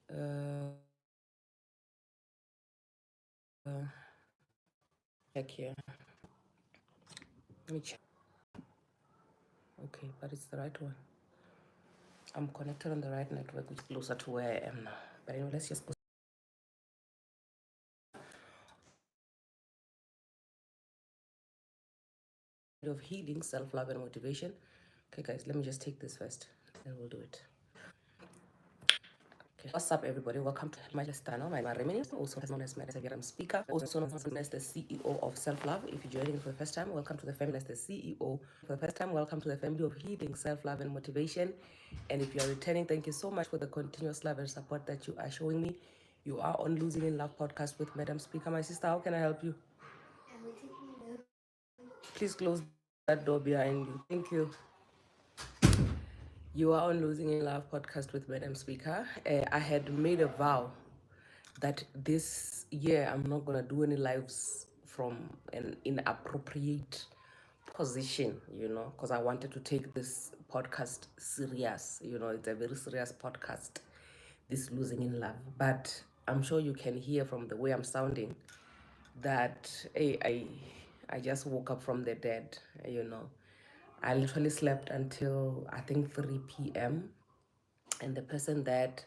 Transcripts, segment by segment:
Uh, check here. Let me check. Okay, but it's the right one. I'm connected on the right network, which is closer to where I am now. But anyway, let's just go. Of healing, self-love, and motivation. Okay, guys, let me just take this first. Then we'll do it. Okay. What's up, everybody? Welcome to my channel. My name is Remini, also known as Madam Speaker, also known as the CEO of Self-Love. If you're joining for the first time, welcome to the family as the CEO. For the first time, welcome to the family of healing, self-love, and motivation. And if you're returning, thank you so much for the continuous love and support that you are showing me. You are on Losing in Love podcast with Madam Speaker. My sister, how can I help you? Please close that door behind you. Thank you. You are on Losing in Love podcast with Madam Speaker. I had made a vow that this year I'm not gonna do any lives from an inappropriate position, because I wanted to take this podcast serious. It's a very serious podcast, this Losing in Love. But I'm sure you can hear from the way I'm sounding that hey, I just woke up from the dead. I literally slept until I think 3 p.m. And the person that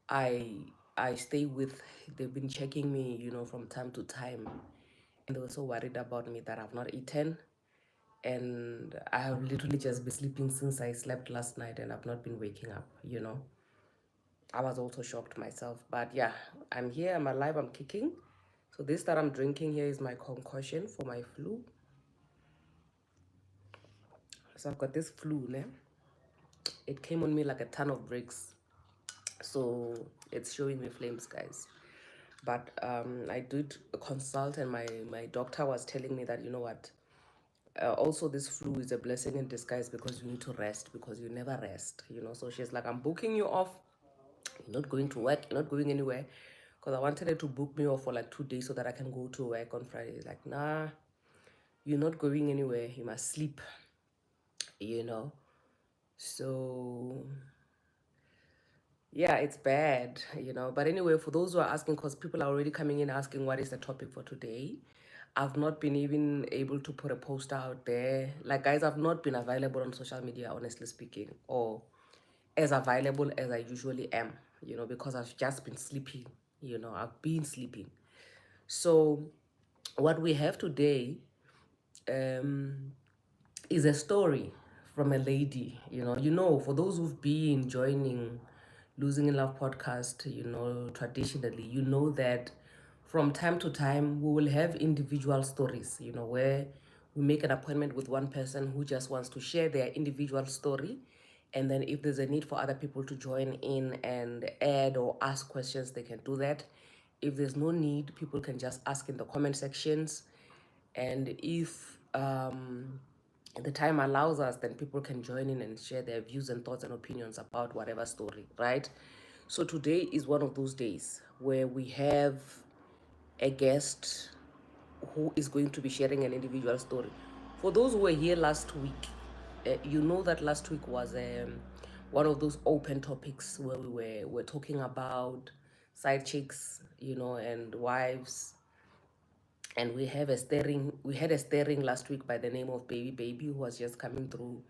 I I stay with, they've been checking me, from time to time. And they were so worried about me that I've not eaten. And I have literally just been sleeping since I slept last night and I've not been waking up. I was also shocked myself. But yeah, I'm here, I'm alive, I'm kicking. So this that I'm drinking here is my concussion for my flu. So I've got this flu, né? It came on me like a ton of bricks. So it's showing me flames, guys. But I did consult, and my doctor was telling me that, you know what, also this flu is a blessing in disguise because you need to rest, because you never rest. So she's like, I'm booking you off. You're not going to work, you're not going anywhere. Because I wanted her to book me off for like 2 days so that I can go to work on Friday. Like, nah, you're not going anywhere, you must sleep. you know so yeah, it's bad. But anyway, for those who are asking, because people are already coming in asking what is the topic for today, I've not been even able to put a post out there. Like, guys, I've not been available on social media, honestly speaking, or as available as I usually am, because I've just been sleeping. I've been sleeping. So what we have today um is a story from a lady. For those who've been joining Losing in Love podcast, traditionally, that from time to time we will have individual stories, where we make an appointment with one person who just wants to share their individual story. And then if there's a need for other people to join in and add or ask questions, they can do that. If there's no need, people can just ask in the comment sections. And if the time allows us, then people can join in and share their views and thoughts and opinions about whatever story, right? So today is one of those days where we have a guest who is going to be sharing an individual story. For those who were here last week, you know that last week was one of those open topics where we're talking about side chicks, and wives. And we had a steering last week by the name of Baby, who was just coming through,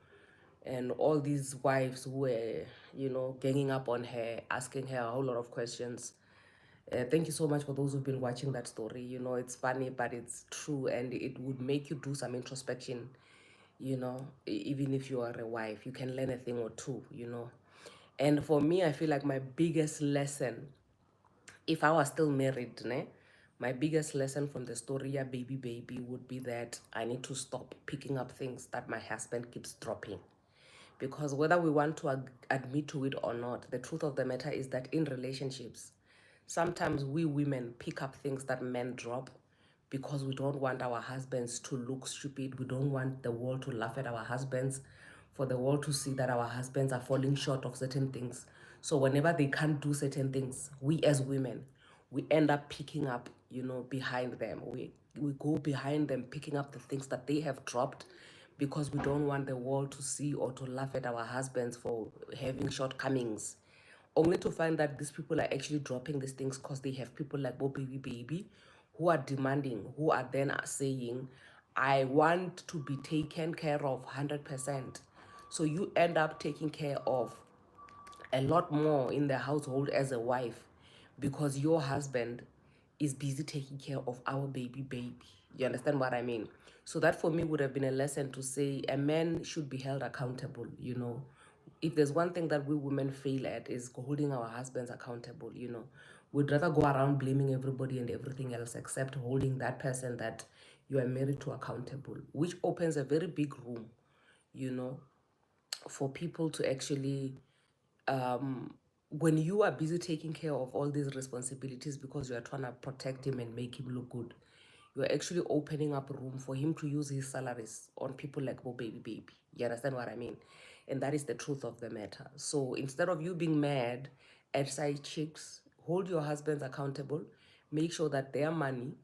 and all these wives who were, ganging up on her, asking her a whole lot of questions. Thank you so much for those who've been watching that story. It's funny, but it's true, and it would make you do some introspection. Even if you are a wife, you can learn a thing or two. And for me, I feel like my biggest lesson, if I was still married, ne, my biggest lesson from the story, yeah, baby, would be that I need to stop picking up things that my husband keeps dropping. Because whether we want to admit to it or not, the truth of the matter is that in relationships, sometimes we women pick up things that men drop because we don't want our husbands to look stupid. We don't want the world to laugh at our husbands, for the world to see that our husbands are falling short of certain things. So whenever they can't do certain things, we as women, we end up picking up, behind them. We go behind them, picking up the things that they have dropped, because we don't want the world to see or to laugh at our husbands for having shortcomings only to find that these people are actually dropping these things because they have people like Bo Baby who are demanding, who are then saying, I want to be taken care of 100%. So you end up taking care of a lot more in the household as a wife because your husband is busy taking care of our baby. You understand what I mean? So that for me would have been a lesson to say a man should be held accountable, you know. If there's one thing that we women fail at is holding our husbands accountable, you know. We'd rather go around blaming everybody and everything else except holding that person that you are married to accountable, which opens a very big room, you know, for people to actually when you are busy taking care of all these responsibilities because you are trying to protect him and make him look good, you are actually opening up room for him to use his salaries on people like oh baby. You understand what I mean? And that is the truth of the matter. So instead of you being mad at side chicks, hold your husbands accountable, make sure that their money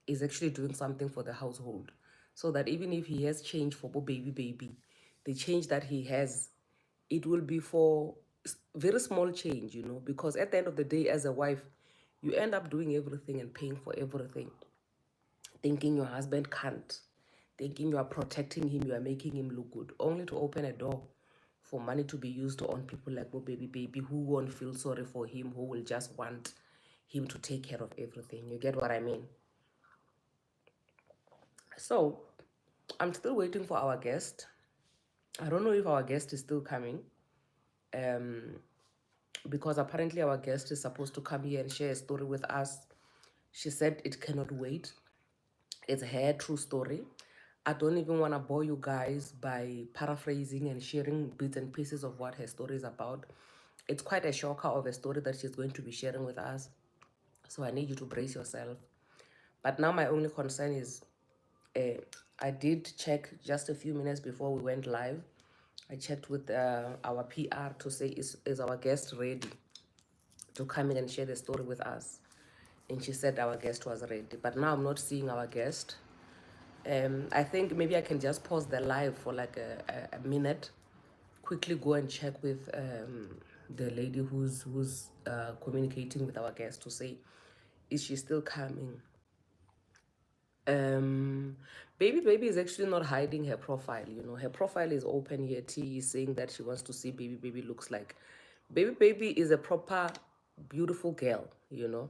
is actually doing something for the household, so that even if he has change for baby, the change that he has, it will be for very small change, you know, because at the end of the day, as a wife, you end up doing everything and paying for everything, thinking your husband can't, thinking you are protecting him, you are making him look good, only to open a door for money to be used on people like baby who won't feel sorry for him, who will just want him to take care of everything. You get what I mean? So I'm still waiting for our guest. I don't know if our guest is still coming, um, because apparently our guest is supposed to come here and share a story with us. She said it cannot wait. It's her true story. I don't even want to bore you guys by paraphrasing and sharing bits and pieces of what her story is about. It's quite a shocker of a story that she's going to be sharing with us. So I need you to brace yourself. But now my only concern is I did check just a few minutes before we went live. I checked with our PR to say, is our guest ready to come in and share the story with us? And she said our guest was ready. But now I'm not seeing our guest. I think maybe I can just pause the live for like a minute, quickly go and check with the lady who's communicating with our guest to say, is she still coming? um baby is actually not hiding her profile, you know. Her profile is open here. T is saying that she wants to see baby looks like. Baby is a proper beautiful girl, you know.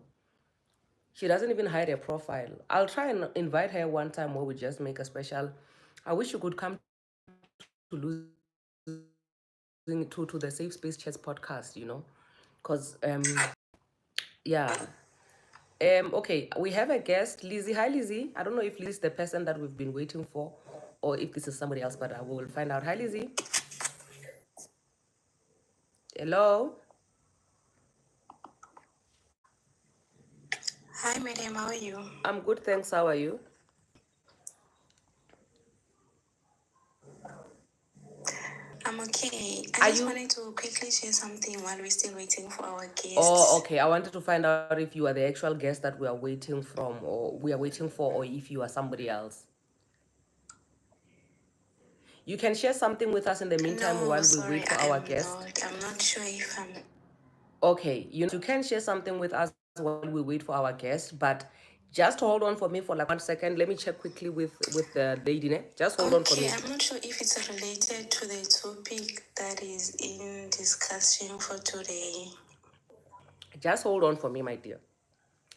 She doesn't even hide her profile. I'll try and invite her one time where we just make a special. I wish you could come to losing to the Safe Space Chats podcast, you know, because yeah. Okay, we have a guest, Lizzie. Hi, Lizzie. I don't know if Lizzie is the person that we've been waiting for or if this is somebody else, but I will find out. Hi, Lizzie. Hello. Hi, madam. How are you? I'm good, thanks. How are you? I'm okay. I Are just you? wanted to quickly share something while we're still waiting for our Oh, guests. okay. I wanted to find out if you are the actual guest that we are waiting from, or we are waiting for, or if you are somebody else. You can share something with us in the meantime No, while we sorry, wait for I our am guest. not. I'm not sure if I'm. Okay, you can share something with us while we wait for our guest, but just hold on for me for like 1 second. Let me check quickly with the lady. Ne? Just hold on for Okay, me. I'm not sure if it's related to the topic that is in discussion for today. Just hold on for me, my dear.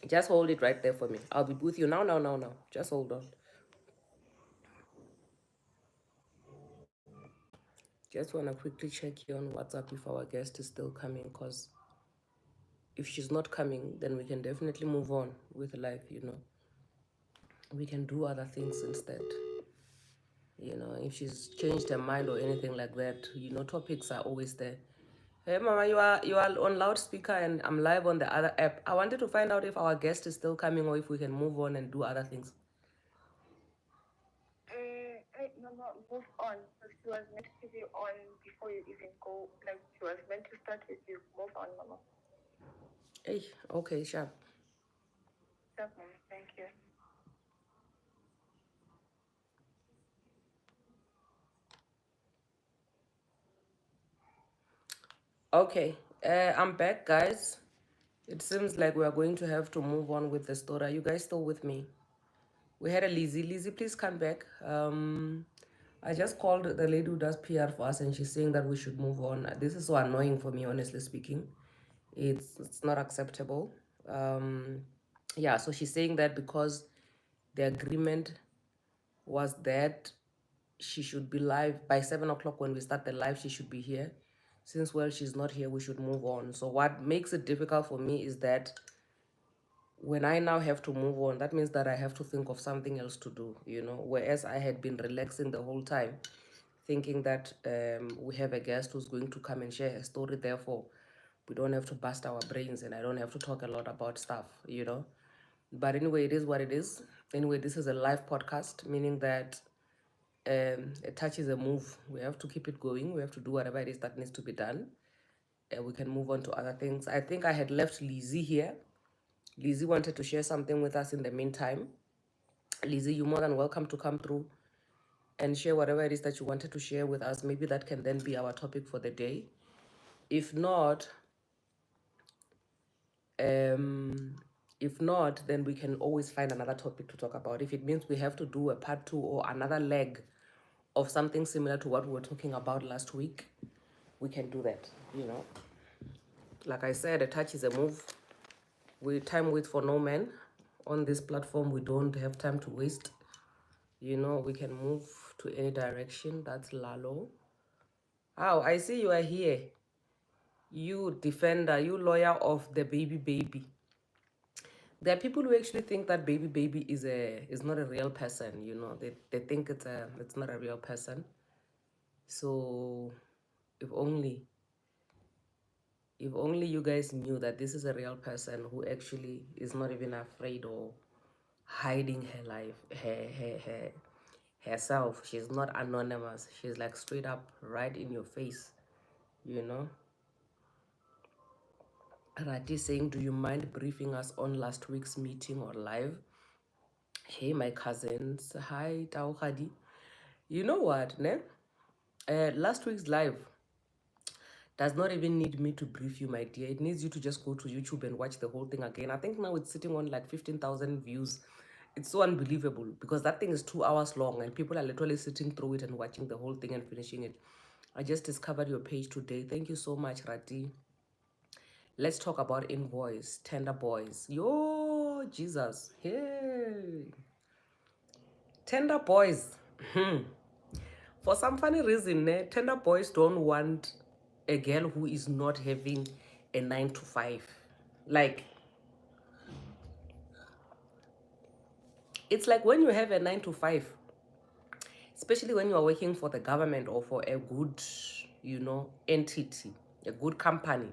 Just hold it right there for me. I'll be with you now, now, now, now. Just hold on. Just want to quickly check here on WhatsApp if our guest is still coming, because if she's not coming, then we can definitely move on with life, you know. We can do other things instead. You know, if she's changed her mind or anything like that, you know, topics are always there. Hey mama, you are on loudspeaker and I'm live on the other app. I wanted to find out if our guest is still coming or if we can move on and do other things. Mama, move on. So she was meant to be on before you even go. Like, she was meant to start with you. Move on, Mama. Hey, okay, sharp. Stop, Mama. Thank you. Okay, I'm back, guys. It seems like we are going to have to move on with the story. Are you guys still with me? We had a Lizzie. Lizzie, please come back. I just called the lady who does PR for us, and she's saying that we should move on. This is so annoying for me, honestly speaking. It's not acceptable. Yeah, so she's saying that because the agreement was that she should be live by 7 o'clock when we start the live. She should be here. Since well, she's not here, we should move on. So what makes it difficult for me is that when I now have to move on, that means that I have to think of something else to do, you know. Whereas I had been relaxing the whole time, thinking that we have a guest who's going to come and share her story. Therefore, we don't have to bust our brains and I don't have to talk a lot about stuff, you know. But anyway, it is what it is. Anyway, this is a live podcast, meaning that a touch is a move. We have to keep it going. We have to do whatever it is that needs to be done. And we can move on to other things. I think I had left Lizzie here. Lizzie wanted to share something with us in the meantime. Lizzie, you're more than welcome to come through and share whatever it is that you wanted to share with us. Maybe that can then be our topic for the day. If not, then we can always find another topic to talk about. If it means we have to do a part 2 or another leg of something similar to what we were talking about last week, we can do that, you know. Like I said, a touch is a move. Time waits for no man. On this platform, we don't have time to waste. You know, we can move to any direction. That's Lalo. Oh, I see you are here. You defender, you lawyer of the baby. There are people who actually think that baby is not a real person. You know, they think it's not a real person. So, if only you guys knew that this is a real person who actually is not even afraid or hiding her life, herself. She's not anonymous. She's like straight up right in your face, you know. Rati saying, do you mind briefing us on last week's meeting or live? Hey, my cousins. Hi, Tauhadi. You know what, ne? Last week's live does not even need me to brief you, my dear. It needs you to just go to YouTube and watch the whole thing again. I think now it's sitting on like 15,000 views. It's so unbelievable because that thing is 2 hours long and people are literally sitting through it and watching the whole thing and finishing it. I just discovered your page today. Thank you so much, Rati. Let's talk about invoice, tender boys. Yo, Jesus. Hey. Tender boys. For some funny reason, tender boys don't want a girl who is not having a 9 to 5. Like, it's like when you have a 9 to 5, especially when you are working for the government or for a good, you know, entity, a good company.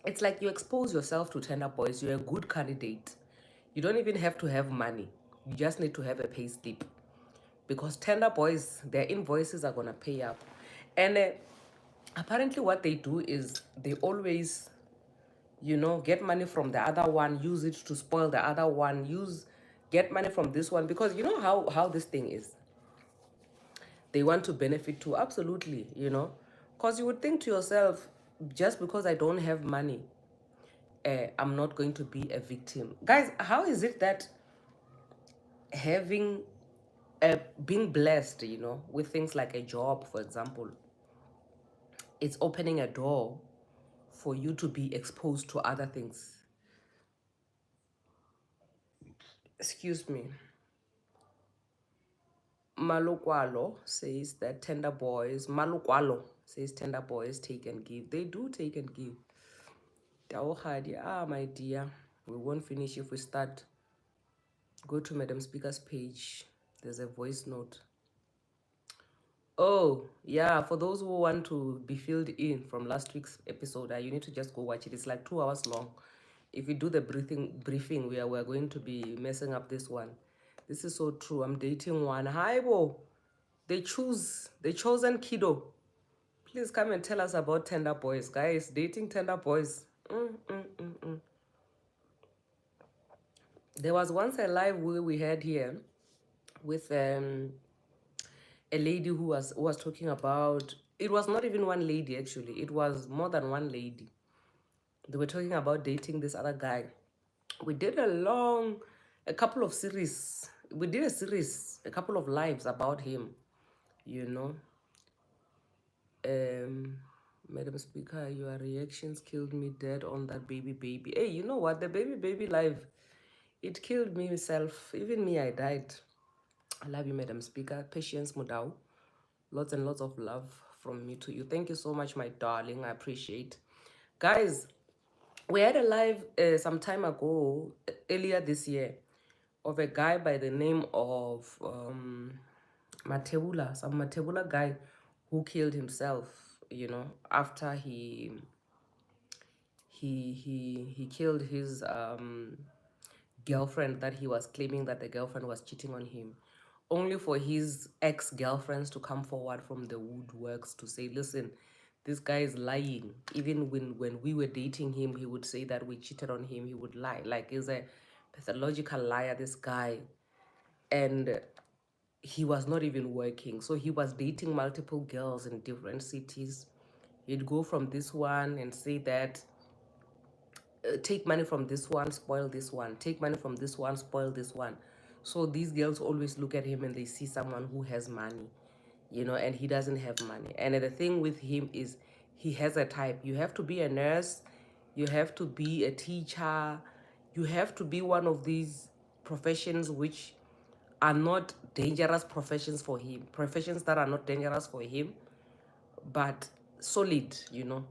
It's like you expose yourself to tender boys. You're a good candidate. You don't even have to have money. You just need to have a pay slip. Because tender boys, their invoices are going to pay up. And apparently what they do is they always, you know, get money from the other one, use it to spoil the other one, get money from this one. Because you know how this thing is. They want to benefit too, absolutely, you know. Because you would think to yourself, just because I don't have money, I'm not going to be a victim. Guys, how is it that having being blessed, you know, with things like a job, for example, it's opening a door for you to be exposed to other things? Excuse me. Malukwalo says that Malukwalo says tender boys take and give. They do take and give. My dear, we won't finish if we start. Go to Madam Speaker's page. There's a voice note. Oh, yeah, for those who want to be filled in from last week's episode, you need to just go watch it. It's like 2 hours long. If we do the briefing, we're going to be messing up this one. This is so true. I'm dating one. Hi, Bo. The chosen kiddo. Please come and tell us about tender boys, guys. Dating tender boys. There was once a live we had here with a lady who was talking about it was not even one lady, actually. It was more than one lady. They were talking about dating this other guy. We did a couple of series. We did a series, a couple of lives about him, you know. Um, Madam Speaker, your reactions killed me dead on that baby. Hey, you know what? The baby live, it killed me myself. Even me, I died. I love you, Madam Speaker. Patience Mudau. Lots and lots of love from me to you. Thank you so much, my darling. I appreciate. Guys, we had a live some time ago, earlier this year, of a guy by the name of Matebula, some Matebula guy who killed himself, you know, after he killed his girlfriend, that he was claiming that the girlfriend was cheating on him, only for his ex-girlfriends to come forward from the woodworks to say, listen, this guy is lying. Even when we were dating him, he would say that we cheated on him. He would lie. Like, he's a pathological liar, this guy. And he was not even working. So he was dating multiple girls in different cities. He'd go from this one and say that take money from this one, spoil this one. Take money from this one, spoil this one. So these girls always look at him and they see someone who has money, you know, and he doesn't have money. And the thing with him is he has a type. You have to be a nurse, you have to be a teacher, you have to be one of these professions which are not dangerous professions for him, professions that are not dangerous for him, but solid, you know.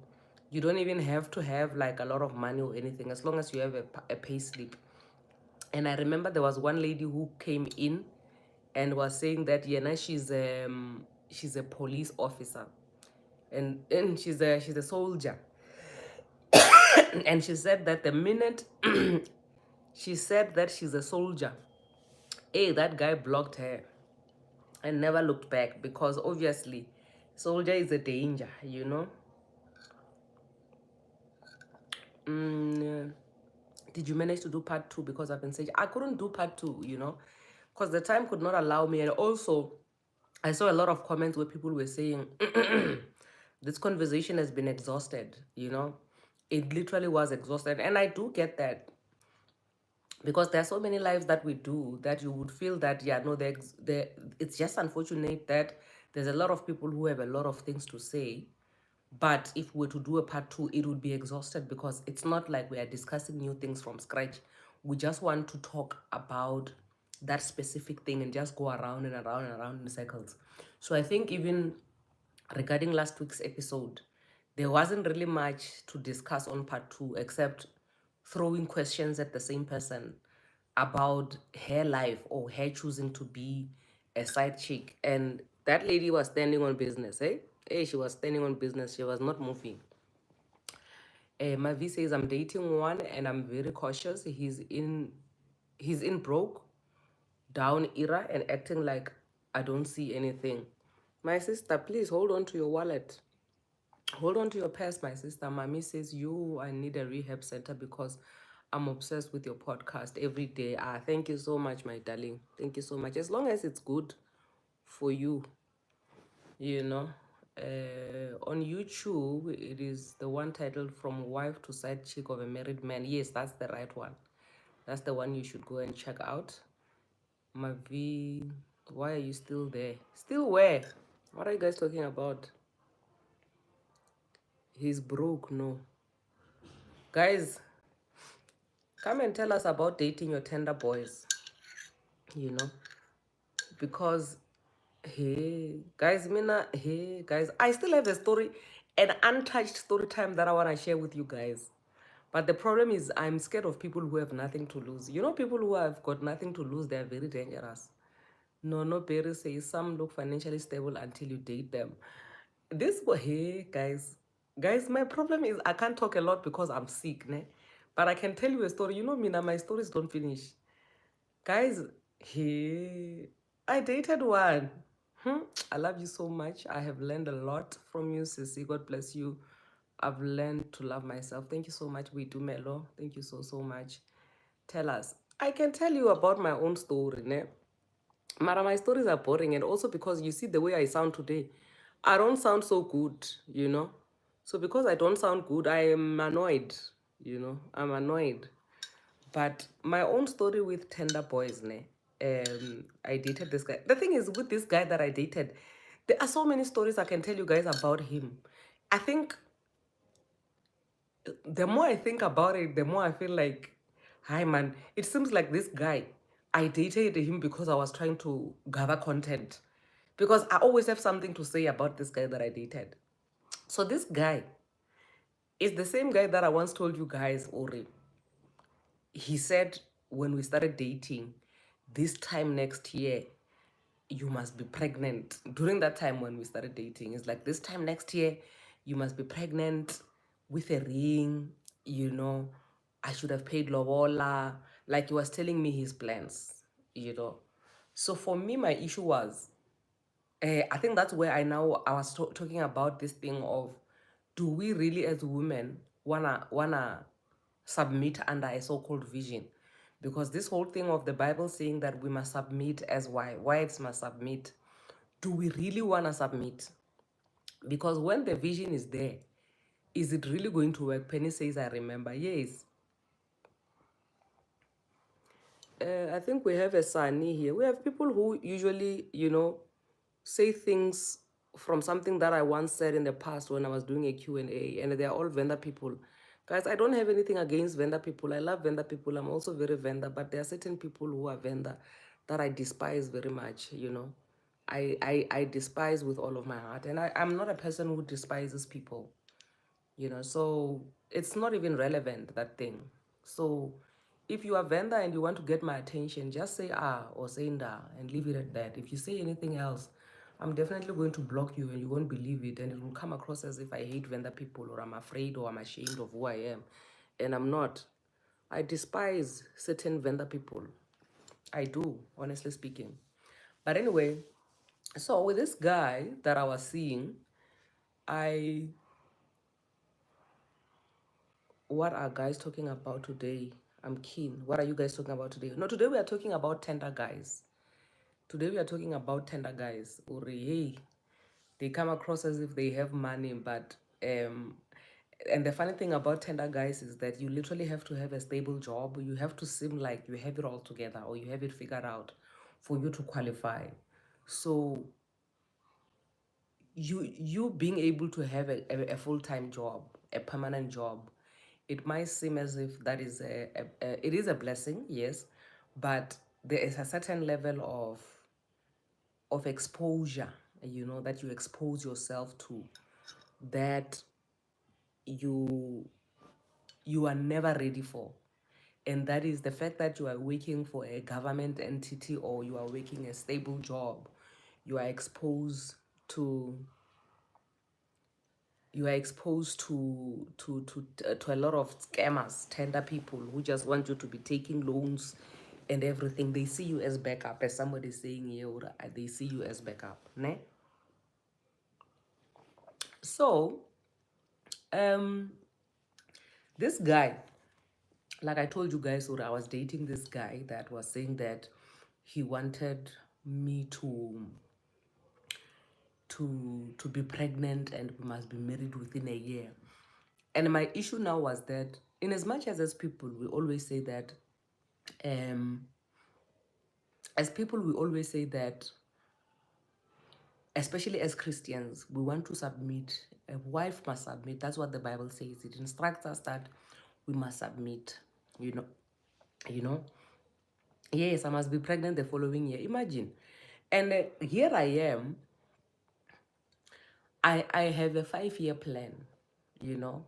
You don't even have to have like a lot of money or anything, as long as you have a pay slip. And I remember there was one lady who came in and was saying that yeah, she's a police officer, and she's a soldier. And she said that the minute she said that she's a soldier, that guy blocked her and never looked back, because obviously soldier is a danger, you know. Did you manage to do part 2? Because I've been saying I couldn't do part 2, you know, because the time could not allow me. And also I saw a lot of comments where people were saying this conversation has been exhausted, you know. It literally was exhausted, and I do get that, because there are so many lives that we do that you would feel that yeah, no, it's just unfortunate that there's a lot of people who have a lot of things to say. But if we were to do a part 2, it would be exhausted, because it's not like we are discussing new things from scratch. We just want to talk about that specific thing and just go around and around and around in circles. So I think even regarding last week's episode, there wasn't really much to discuss on part 2, except throwing questions at the same person about her life or her choosing to be a side chick. And that lady was standing on business, eh? Hey, she was standing on business. She was not moving. Mavi says, I'm dating one and I'm very cautious. He's in broke down era and acting like I don't see anything. My sister, please hold on to your wallet. Hold on to your purse, my sister. Mommy says, I need a rehab center because I'm obsessed with your podcast every day. Thank you so much, my darling. Thank you so much. As long as it's good for you, you know. On YouTube, it is the one titled From Wife to Side Chick of a Married Man. Yes, that's the right one. That's the one you should go and check out. Mavi, why are you still there? Still where? What are you guys talking about? He's broke, no. Guys, come and tell us about dating your tender boys, you know. Because, hey, guys, I still have a story, an untouched story time that I want to share with you guys. But the problem is I'm scared of people who have nothing to lose. You know, people who have got nothing to lose, they're very dangerous. No, Perry says some look financially stable until you date them. Hey, guys, my problem is I can't talk a lot because I'm sick, ne? But I can tell you a story. You know me now, my stories don't finish. Guys, I dated one. I love you so much. I have learned a lot from you, Sissy. God bless you. I've learned to love myself. Thank you so much, We Do Melo. Thank you so, so much. Tell us. I can tell you about my own story, ne? Mara, my stories are boring, and also because you see the way I sound today, I don't sound so good, you know. So because I don't sound good, I am annoyed, you know. I'm annoyed. But my own story with Tender Boys, ne? I dated this guy. The thing is, with this guy that I dated, there are so many stories I can tell you guys about him. I think the more I think about it, the more I feel like, hi man, it seems like this guy, I dated him because I was trying to gather content. Because I always have something to say about this guy that I dated. So this guy is the same guy that I once told you guys, Ori. He said when we started dating, this time next year, you must be pregnant. During that time when we started dating, it's like this time next year, you must be pregnant with a ring, you know. I should have paid lobola. Like he was telling me his plans, you know. So for me, my issue was, I think that's where I was talking about this thing of, do we really as women wanna submit under a so-called vision? Because this whole thing of the Bible saying that we must submit as wives must submit, do we really wanna submit? Because when the vision is there, is it really going to work? Penny says, I remember. Yes. I think we have a Sani here. We have people who usually, you know, say things from something that I once said in the past when I was doing a Q&A, and they're all vendor people. Guys, I don't have anything against vendor people. I love vendor people. I'm also very vendor, but there are certain people who are vendor that I despise very much, you know. I despise with all of my heart. And I'm not a person who despises people, you know, so it's not even relevant, that thing. So if you are vendor and you want to get my attention, just say ah or say nda and leave it at that. If you say anything else, I'm definitely going to block you and you won't believe it, and it will come across as if I hate vendor people or I'm afraid or I'm ashamed of who I am, and I'm not. I despise certain vendor people. I do, honestly speaking. But anyway, so with this guy that I was seeing, I what are guys talking about today? I'm keen. What are you guys talking about today? No, today we are talking about tender guys. Today we are talking about tender guys. Uri, hey, they come across as if they have money, but and the funny thing about tender guys is that you literally have to have a stable job. You have to seem like you have it all together or you have it figured out for you to qualify. So you being able to have a full-time job, a permanent job, it might seem as if that is it is a blessing, yes, but there is a certain level of exposure, you know, that you expose yourself to, that you you are never ready for. And that is the fact that you are working for a government entity or you are working a stable job. You are exposed to to a lot of scammers, tender people who just want you to be taking loans and everything. They see you as backup, as somebody saying here, they see you as backup, ne? So this guy, like I told you guys, I was dating this guy that was saying that he wanted me to be pregnant and we must be married within a year. And my issue now was that, in as much as people, we always say that, as people, we always say that, especially as Christians, we want to submit. A wife must submit. That's what the Bible says. It instructs us that we must submit. You know, you know. Yes, I must be pregnant the following year. Imagine. And here I am. I have a 5-year plan, you know,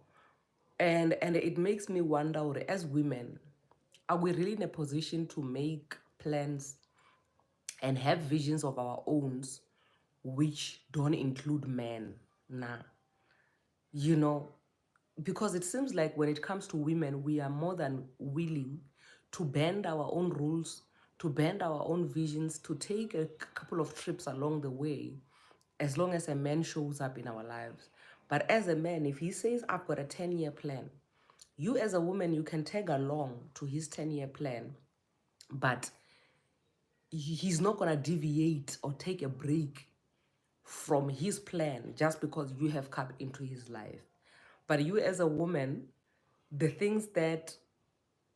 and it makes me wonder, as women, are we really in a position to make plans and have visions of our own which don't include men? Nah, you know, because it seems like when it comes to women, we are more than willing to bend our own rules, to bend our own visions, to take a couple of trips along the way, as long as a man shows up in our lives. But as a man, if he says, I've got a 10-year plan, you as a woman, you can tag along to his 10-year plan, but he's not going to deviate or take a break from his plan just because you have come into his life. But you as a woman, the things that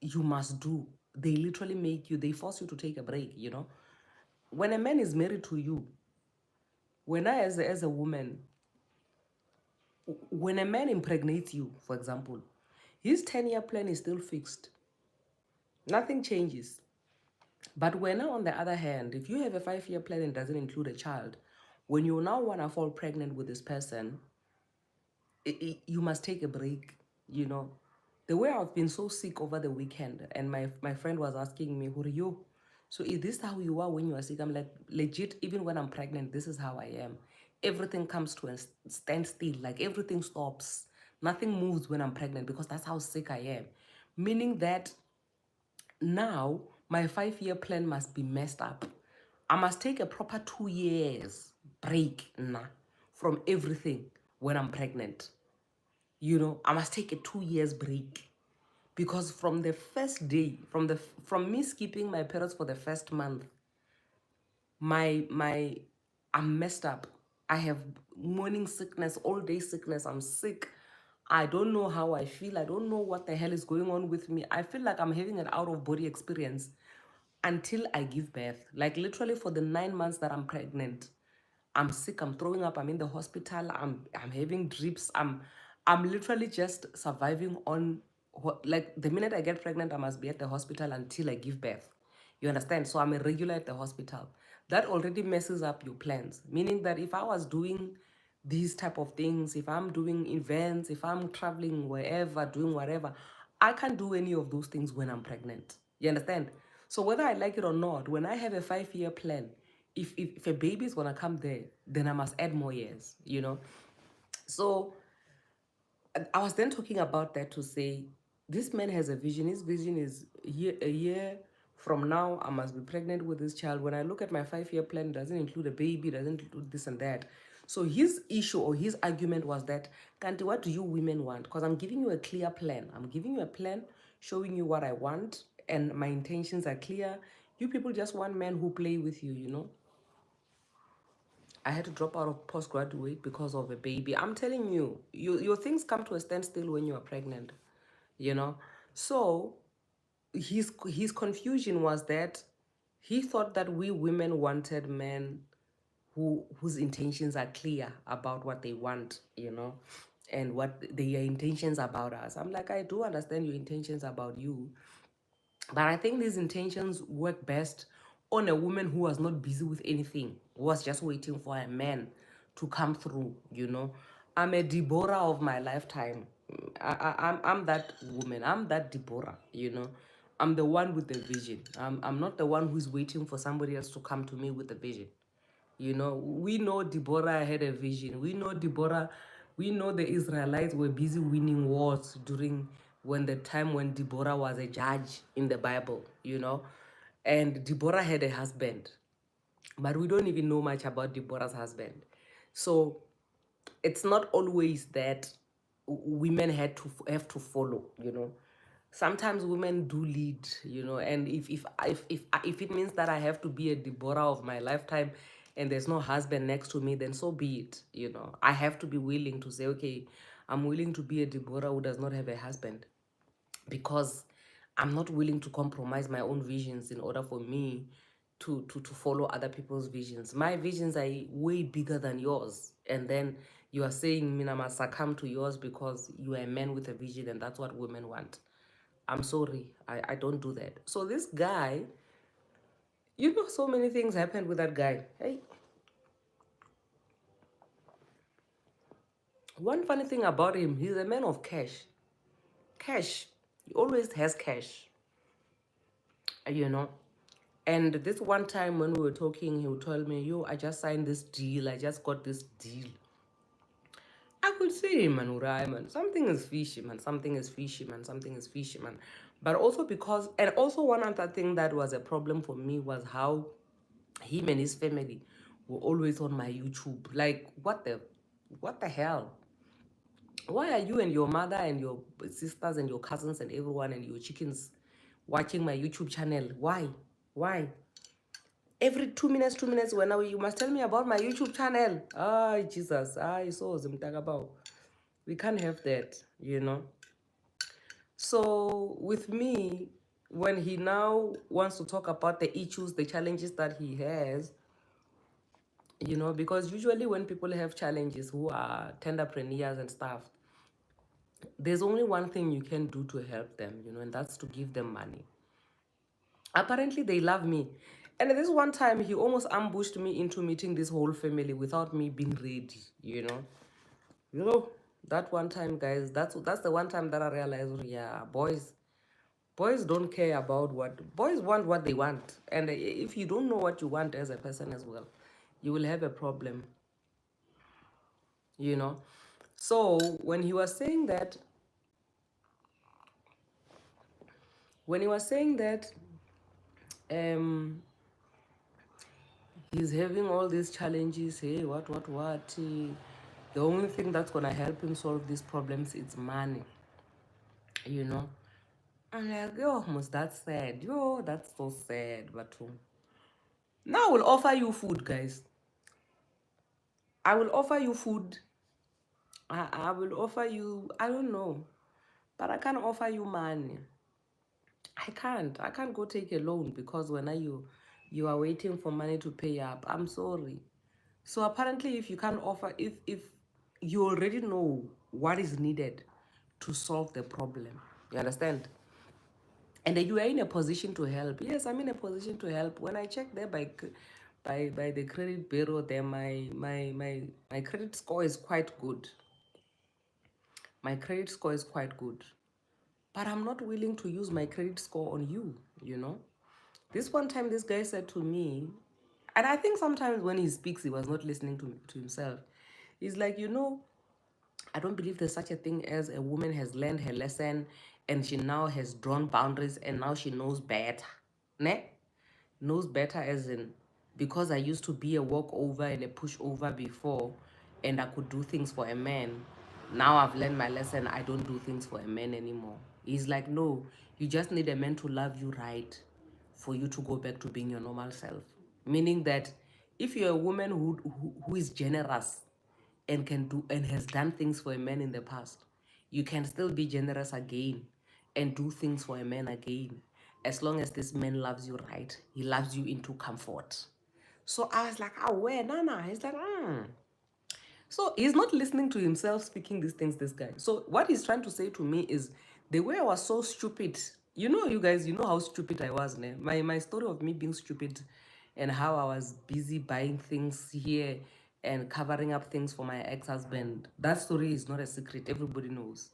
you must do, they literally make you, they force you to take a break, you know. When a man is married to you, when I as a woman, when a man impregnates you, for example, his 10-year plan is still fixed. Nothing changes. But when now, on the other hand, if you have a 5-year plan and doesn't include a child, when you now want to fall pregnant with this person, you must take a break, you know. The way I've been so sick over the weekend, and my friend was asking me, who are you? So is this how you are when you are sick? I'm like, legit, even when I'm pregnant, this is how I am. Everything comes to a standstill, like everything stops. Nothing moves when I'm pregnant because that's how sick I am. Meaning that now my 5-year plan must be messed up. I must take a proper 2 years break from everything when I'm pregnant. You know, I must take a 2 years break because from the first day, from me skipping my periods for the first month, my I'm messed up. I have morning sickness, all day sickness. I'm sick. I don't know how I feel. I don't know what the hell is going on with me. I feel like I'm having an out of body experience until I give birth. Like literally for the 9 months that I'm pregnant, I'm sick, I'm throwing up, I'm in the hospital, I'm having drips, I'm literally just surviving on like the minute I get pregnant, I must be at the hospital until I give birth. You understand? So I'm a regular at the hospital. That already messes up your plans. Meaning that if I was doing these type of things, if I'm doing events, if I'm traveling wherever, doing whatever, I can't do any of those things when I'm pregnant. You understand? So whether I like it or not, when I have a 5-year plan, if a baby is gonna come there, then I must add more years, you know. So I was then talking about that to say this man has a vision. His vision is a year from now, I must be pregnant with this child. When I look at my 5-year plan, it doesn't include a baby, doesn't include this and that. So his issue or his argument was that, Kanti, what do you women want? Because I'm giving you a clear plan. I'm giving you a plan showing you what I want, and my intentions are clear. You people just want men who play with you, you know. I had to drop out of postgraduate because of a baby. I'm telling you, your things come to a standstill when you are pregnant, you know. So his confusion was that he thought that we women wanted men whose intentions are clear about what they want, you know, and what their intentions about us. I'm like, I do understand your intentions about you, but I think these intentions work best on a woman who was not busy with anything, who was just waiting for a man to come through, you know. I'm a Deborah of my lifetime. I'm that woman. I'm that Deborah, you know. I'm the one with the vision. I'm not the one who's waiting for somebody else to come to me with the vision. You know, we know Deborah had a vision. We know Deborah, we know the Israelites were busy winning wars during when the time when Deborah was a judge in the Bible, you know. And Deborah had a husband. But we don't even know much about Deborah's husband. So it's not always that women have to follow, you know. Sometimes women do lead, you know, and if it means that I have to be a Deborah of my lifetime and there's no husband next to me, then so be it, you know. I have to be willing to say, okay, I'm willing to be a Deborah who does not have a husband, because I'm not willing to compromise my own visions in order for me to follow other people's visions. My visions are way bigger than yours. And then you are saying, Mina must succumb to yours because you are a man with a vision and that's what women want. I'm sorry, I don't do that. So this guy, you know, so many things happened with that guy. Hey, one funny thing about him, he's a man of cash. Cash. He always has cash, you know. And this one time when we were talking, he would tell me, yo, I just signed this deal. I just got this deal. I could see, man, Urai, man. Something is fishy, man. Something is fishy, man. Something is fishy, man. But also because, and also one other thing that was a problem for me was how him and his family were always on my YouTube. Like, what the hell? Why are you and your mother and your sisters and your cousins and everyone and your chickens watching my YouTube channel? Why? Why? Every 2 minutes, when you must tell me about my YouTube channel. Ah, Jesus. Ah, so zimtakabao. We can't have that, you know. So with me, when he now wants to talk about the issues, the challenges that he has, you know, because usually when people have challenges who are tenderpreneurs and stuff, there's only one thing you can do to help them, you know, and that's to give them money. Apparently, they love me. And this one time, he almost ambushed me into meeting this whole family without me being ready, you know. You know, that one time, guys, that's the one time that I realized, oh, yeah, boys don't care about boys want what they want. And if you don't know what you want as a person as well, you will have a problem, you know. So when he was saying that, when he was saying that, um he's having all these challenges, hey, what, the only thing that's gonna help him solve these problems is money, you know. I'm like, yo, almost that's sad, yo, that's so sad. But now I will offer you food, guys. I will offer you food. I will offer you, I don't know, but I can't offer you money. I can't go take a loan because when you are waiting for money to pay up. I'm sorry. So apparently, if you can't offer, if you already know what is needed to solve the problem, you understand, and then you are in a position to help. Yes, I'm in a position to help. When I check there by the credit bureau, there my credit score is quite good. My credit score is quite good, but I'm not willing to use my credit score on you. You know, this one time this guy said to me, and I think sometimes when he speaks, he was not listening to himself. He's like, you know, I don't believe there's such a thing as a woman has learned her lesson and she now has drawn boundaries and now she knows better. Ne? Knows better as in, because I used to be a walkover and a pushover before and I could do things for a man. Now I've learned my lesson. I don't do things for a man anymore. He's like, no, you just need a man to love you right for you to go back to being your normal self. Meaning that if you're a woman who is generous and can do and has done things for a man in the past, you can still be generous again and do things for a man again, as long as this man loves you right. He loves you into comfort. So I was like, oh, where Nana? He's like, So he's not listening to himself speaking these things, this guy. So what he's trying to say to me is the way I was so stupid. You know, you guys, you know how stupid I was, ne? My story of me being stupid and how I was busy buying things here and covering up things for my ex-husband. That story is not a secret. Everybody knows.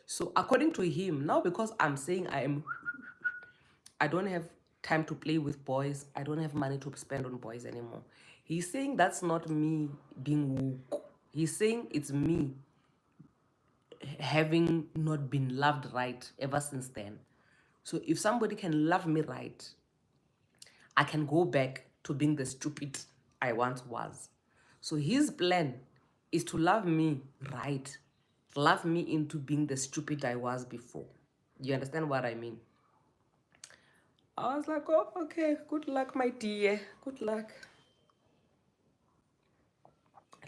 So according to him, now because I'm saying I don't have time to play with boys, I don't have money to spend on boys anymore. He's saying that's not me being woke. He's saying it's me having not been loved right ever since then. So if somebody can love me right, I can go back to being the stupid I once was. So his plan is to love me right, love me into being the stupid I was before. You understand what I mean? I was like, oh, okay, good luck, my dear. Good luck.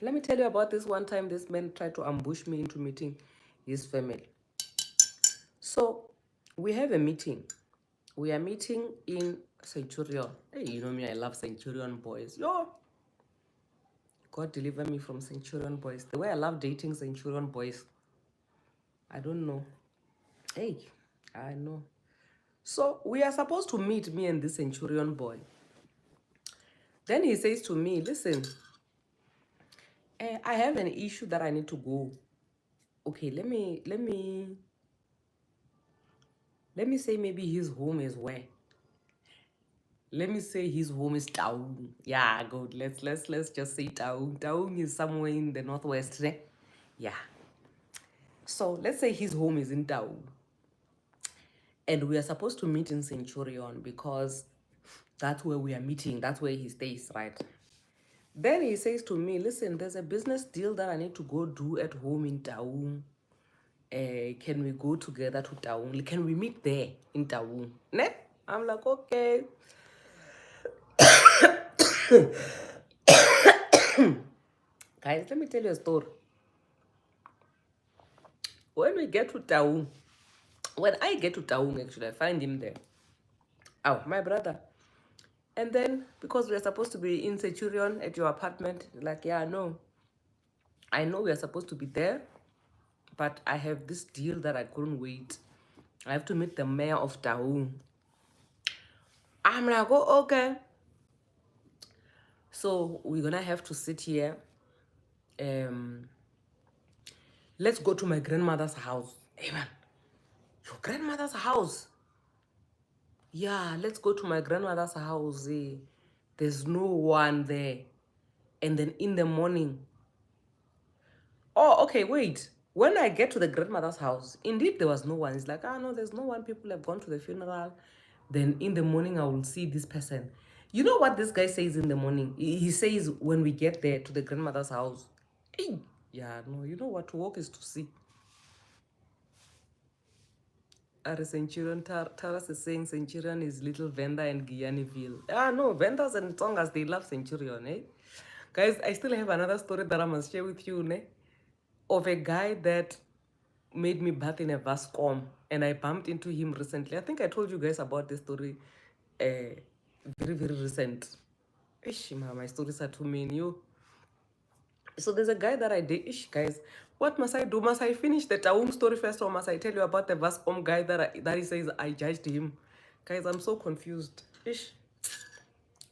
Let me tell you about this one time this man tried to ambush me into meeting his family. So we have a meeting. We are meeting in Centurion. Hey, you know me, I love Centurion boys. Yo, God deliver me from Centurion boys. The way I love dating Centurion boys, I don't know. Hey, I know. So we are supposed to meet, me and this Centurion boy. Then he says to me, listen, I have an issue that I need to go. Okay, let me say maybe his home is where. Let me say his home is Taung. Yeah, good. Let's just say Taung. Taung is somewhere in the northwest. Ne? Yeah. So let's say his home is in Taung. And we are supposed to meet in Centurion because that's where we are meeting. That's where he stays, right? Then he says to me, listen, there's a business deal that I need to go do at home in Taung. Can we go together to Taung? Can we meet there in Taung? Ne? I'm like, okay. Guys, let me tell you a story. When we get to Taung, when I get to Taung, actually, I find him there. Oh, my brother. And then, because we are supposed to be in Centurion at your apartment, like, yeah, no. I know we are supposed to be there, but I have this deal that I couldn't wait. I have to meet the mayor of Taung. I'm like, oh, okay. So we're gonna have to sit here. Let's go to my grandmother's house. Hey man, your grandmother's house? Yeah, let's go to my grandmother's house. There's no one there. And then in the morning, oh, okay, wait. When I get to the grandmother's house, indeed there was no one. It's like, ah, no, there's no one. People have gone to the funeral. Then in the morning, I will see this person. You know what this guy says in the morning? He says when we get there to the grandmother's house, hey, yeah, no, you know what? To walk is to see. Are Centurion, Taras is saying Centurion is little Venda and Guyaneville. Ah, no, Vendas and Tongas, they love Centurion, eh? Guys, I still have another story that I must share with you, ne? Of a guy that made me bath in a Vasc, and I bumped into him recently. I think I told you guys about this story very, very recent. Ish, my stories are too many. You. So there's a guy that I date. Ish, guys, what must I do? Must I finish the Taung story first, or must I tell you about the Vascom guy that he says I judged him? Guys, I'm so confused. Ish.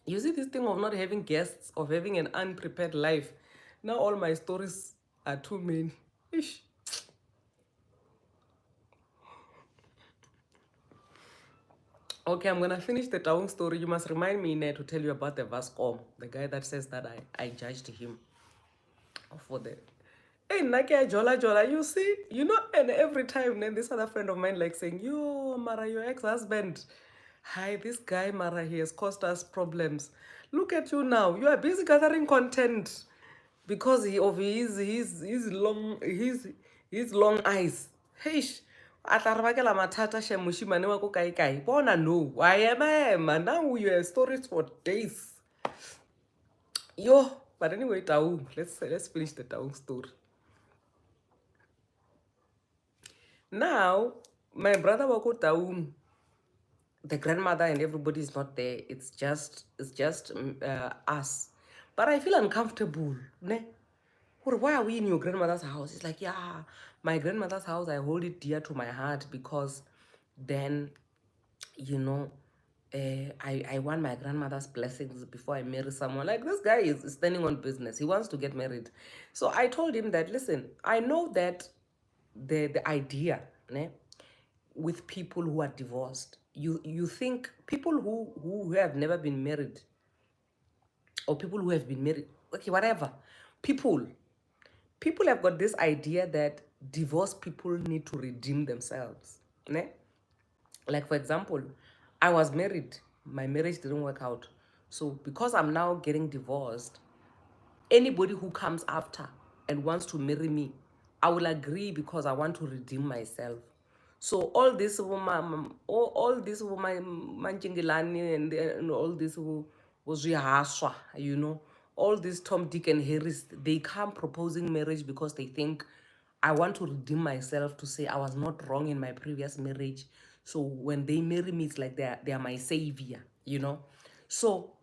You see this thing of not having guests, of having an unprepared life. Now all my stories are too many. Ish. Okay, I'm gonna finish the Taung story. You must remind me, to tell you about the Vascom, the guy that says that I judged him for the. Hey, Nakia Jola Jola, you see, and every time then this other friend of mine like saying, yo, Mara, your ex-husband. Hi, this guy, Mara, he has caused us problems. Look at you now. You are busy gathering content because of his long eyes. Hey, atarabakela matata shemushimane wako kai kai. Bona no. Why am I? Now you have stories for days. Yo, but anyway, Taung. Let's finish the Taung story. Now, my brother Wako Taung, the grandmother and everybody is not there. It's just us. But I feel uncomfortable. Ne? Why are we in your grandmother's house? It's like, yeah, my grandmother's house, I hold it dear to my heart because then, I want my grandmother's blessings before I marry someone. Like this guy is standing on business. He wants to get married. So I told him that, listen, I know that the idea, ne, with people who are divorced, you think people who have never been married or people who have been married, okay, whatever, people have got this idea that divorced people need to redeem themselves, ne? Like, for example, I was married, my marriage didn't work out, so because I'm now getting divorced, anybody who comes after and wants to marry me, I will agree because I want to redeem myself. So all this woman manchingilani and all this who was rehashwa, all this Tom, Dick, and Harris, they come proposing marriage because they think I want to redeem myself to say I was not wrong in my previous marriage. So when they marry me, it's like they are my savior. So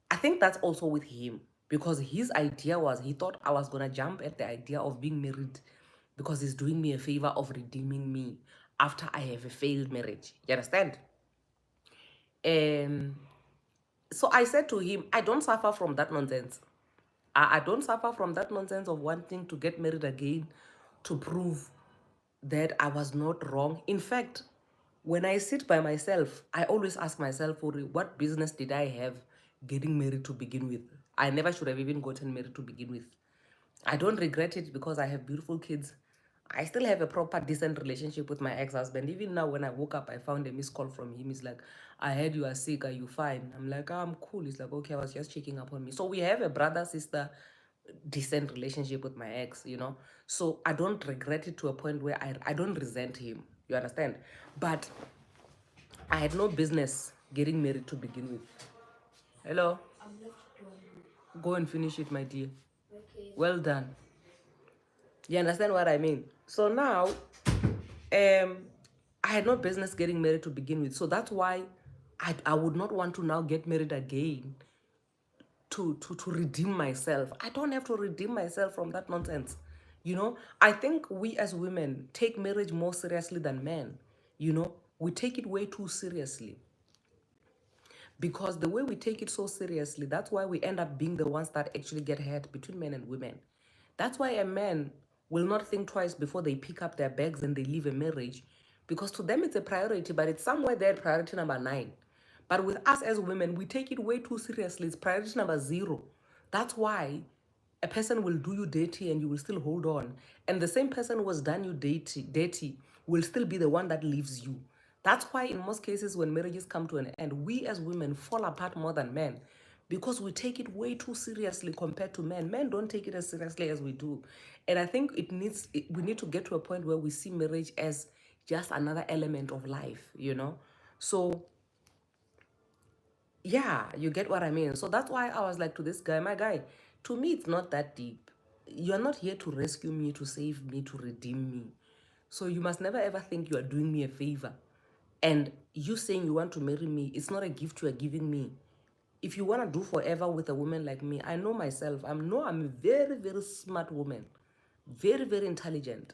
I think that's also with him because his idea was he thought I was gonna jump at the idea of being married because he's doing me a favor of redeeming me after I have a failed marriage. You understand? So I said to him, I don't suffer from that nonsense. I don't suffer from that nonsense of wanting to get married again to prove that I was not wrong. In fact, when I sit by myself, I always ask myself, what business did I have getting married to begin with? I never should have even gotten married to begin with. I don't regret it because I have beautiful kids. I still have a proper, decent relationship with my ex-husband. Even now, when I woke up, I found a missed call from him. He's like, I heard you are sick. Are you fine? I'm like, I'm cool. He's like, okay, I was just checking up on me. So we have a brother-sister decent relationship with my ex. So I don't regret it to a point where I don't resent him. You understand? But I had no business getting married to begin with. Hello? Go and finish it, my dear. Okay. Well done. You understand what I mean? So now, I had no business getting married to begin with. So that's why I would not want to now get married again to redeem myself. I don't have to redeem myself from that nonsense. I think we as women take marriage more seriously than men. We take it way too seriously. Because the way we take it so seriously, that's why we end up being the ones that actually get hurt between men and women. That's why a man will not think twice before they pick up their bags and they leave a marriage, because to them it's a priority, but it's somewhere there at priority number 9. But with us as women, we take it way too seriously. It's priority number 0. That's why a person will do you dirty and you will still hold on. And the same person who has done you dirty will still be the one that leaves you. That's why in most cases when marriages come to an end, we as women fall apart more than men, because we take it way too seriously compared to men. Men don't take it as seriously as we do. And I think we need to get to a point where we see marriage as just another element of life. So yeah, you get what I mean. So that's why I was like to this guy, my guy, to me, it's not that deep. You're not here to rescue me, to save me, to redeem me. So you must never ever think you are doing me a favor. And you saying you want to marry me, it's not a gift you are giving me. If you want to do forever with a woman like me, I know myself. I'm a very, very smart woman. Very, very intelligent.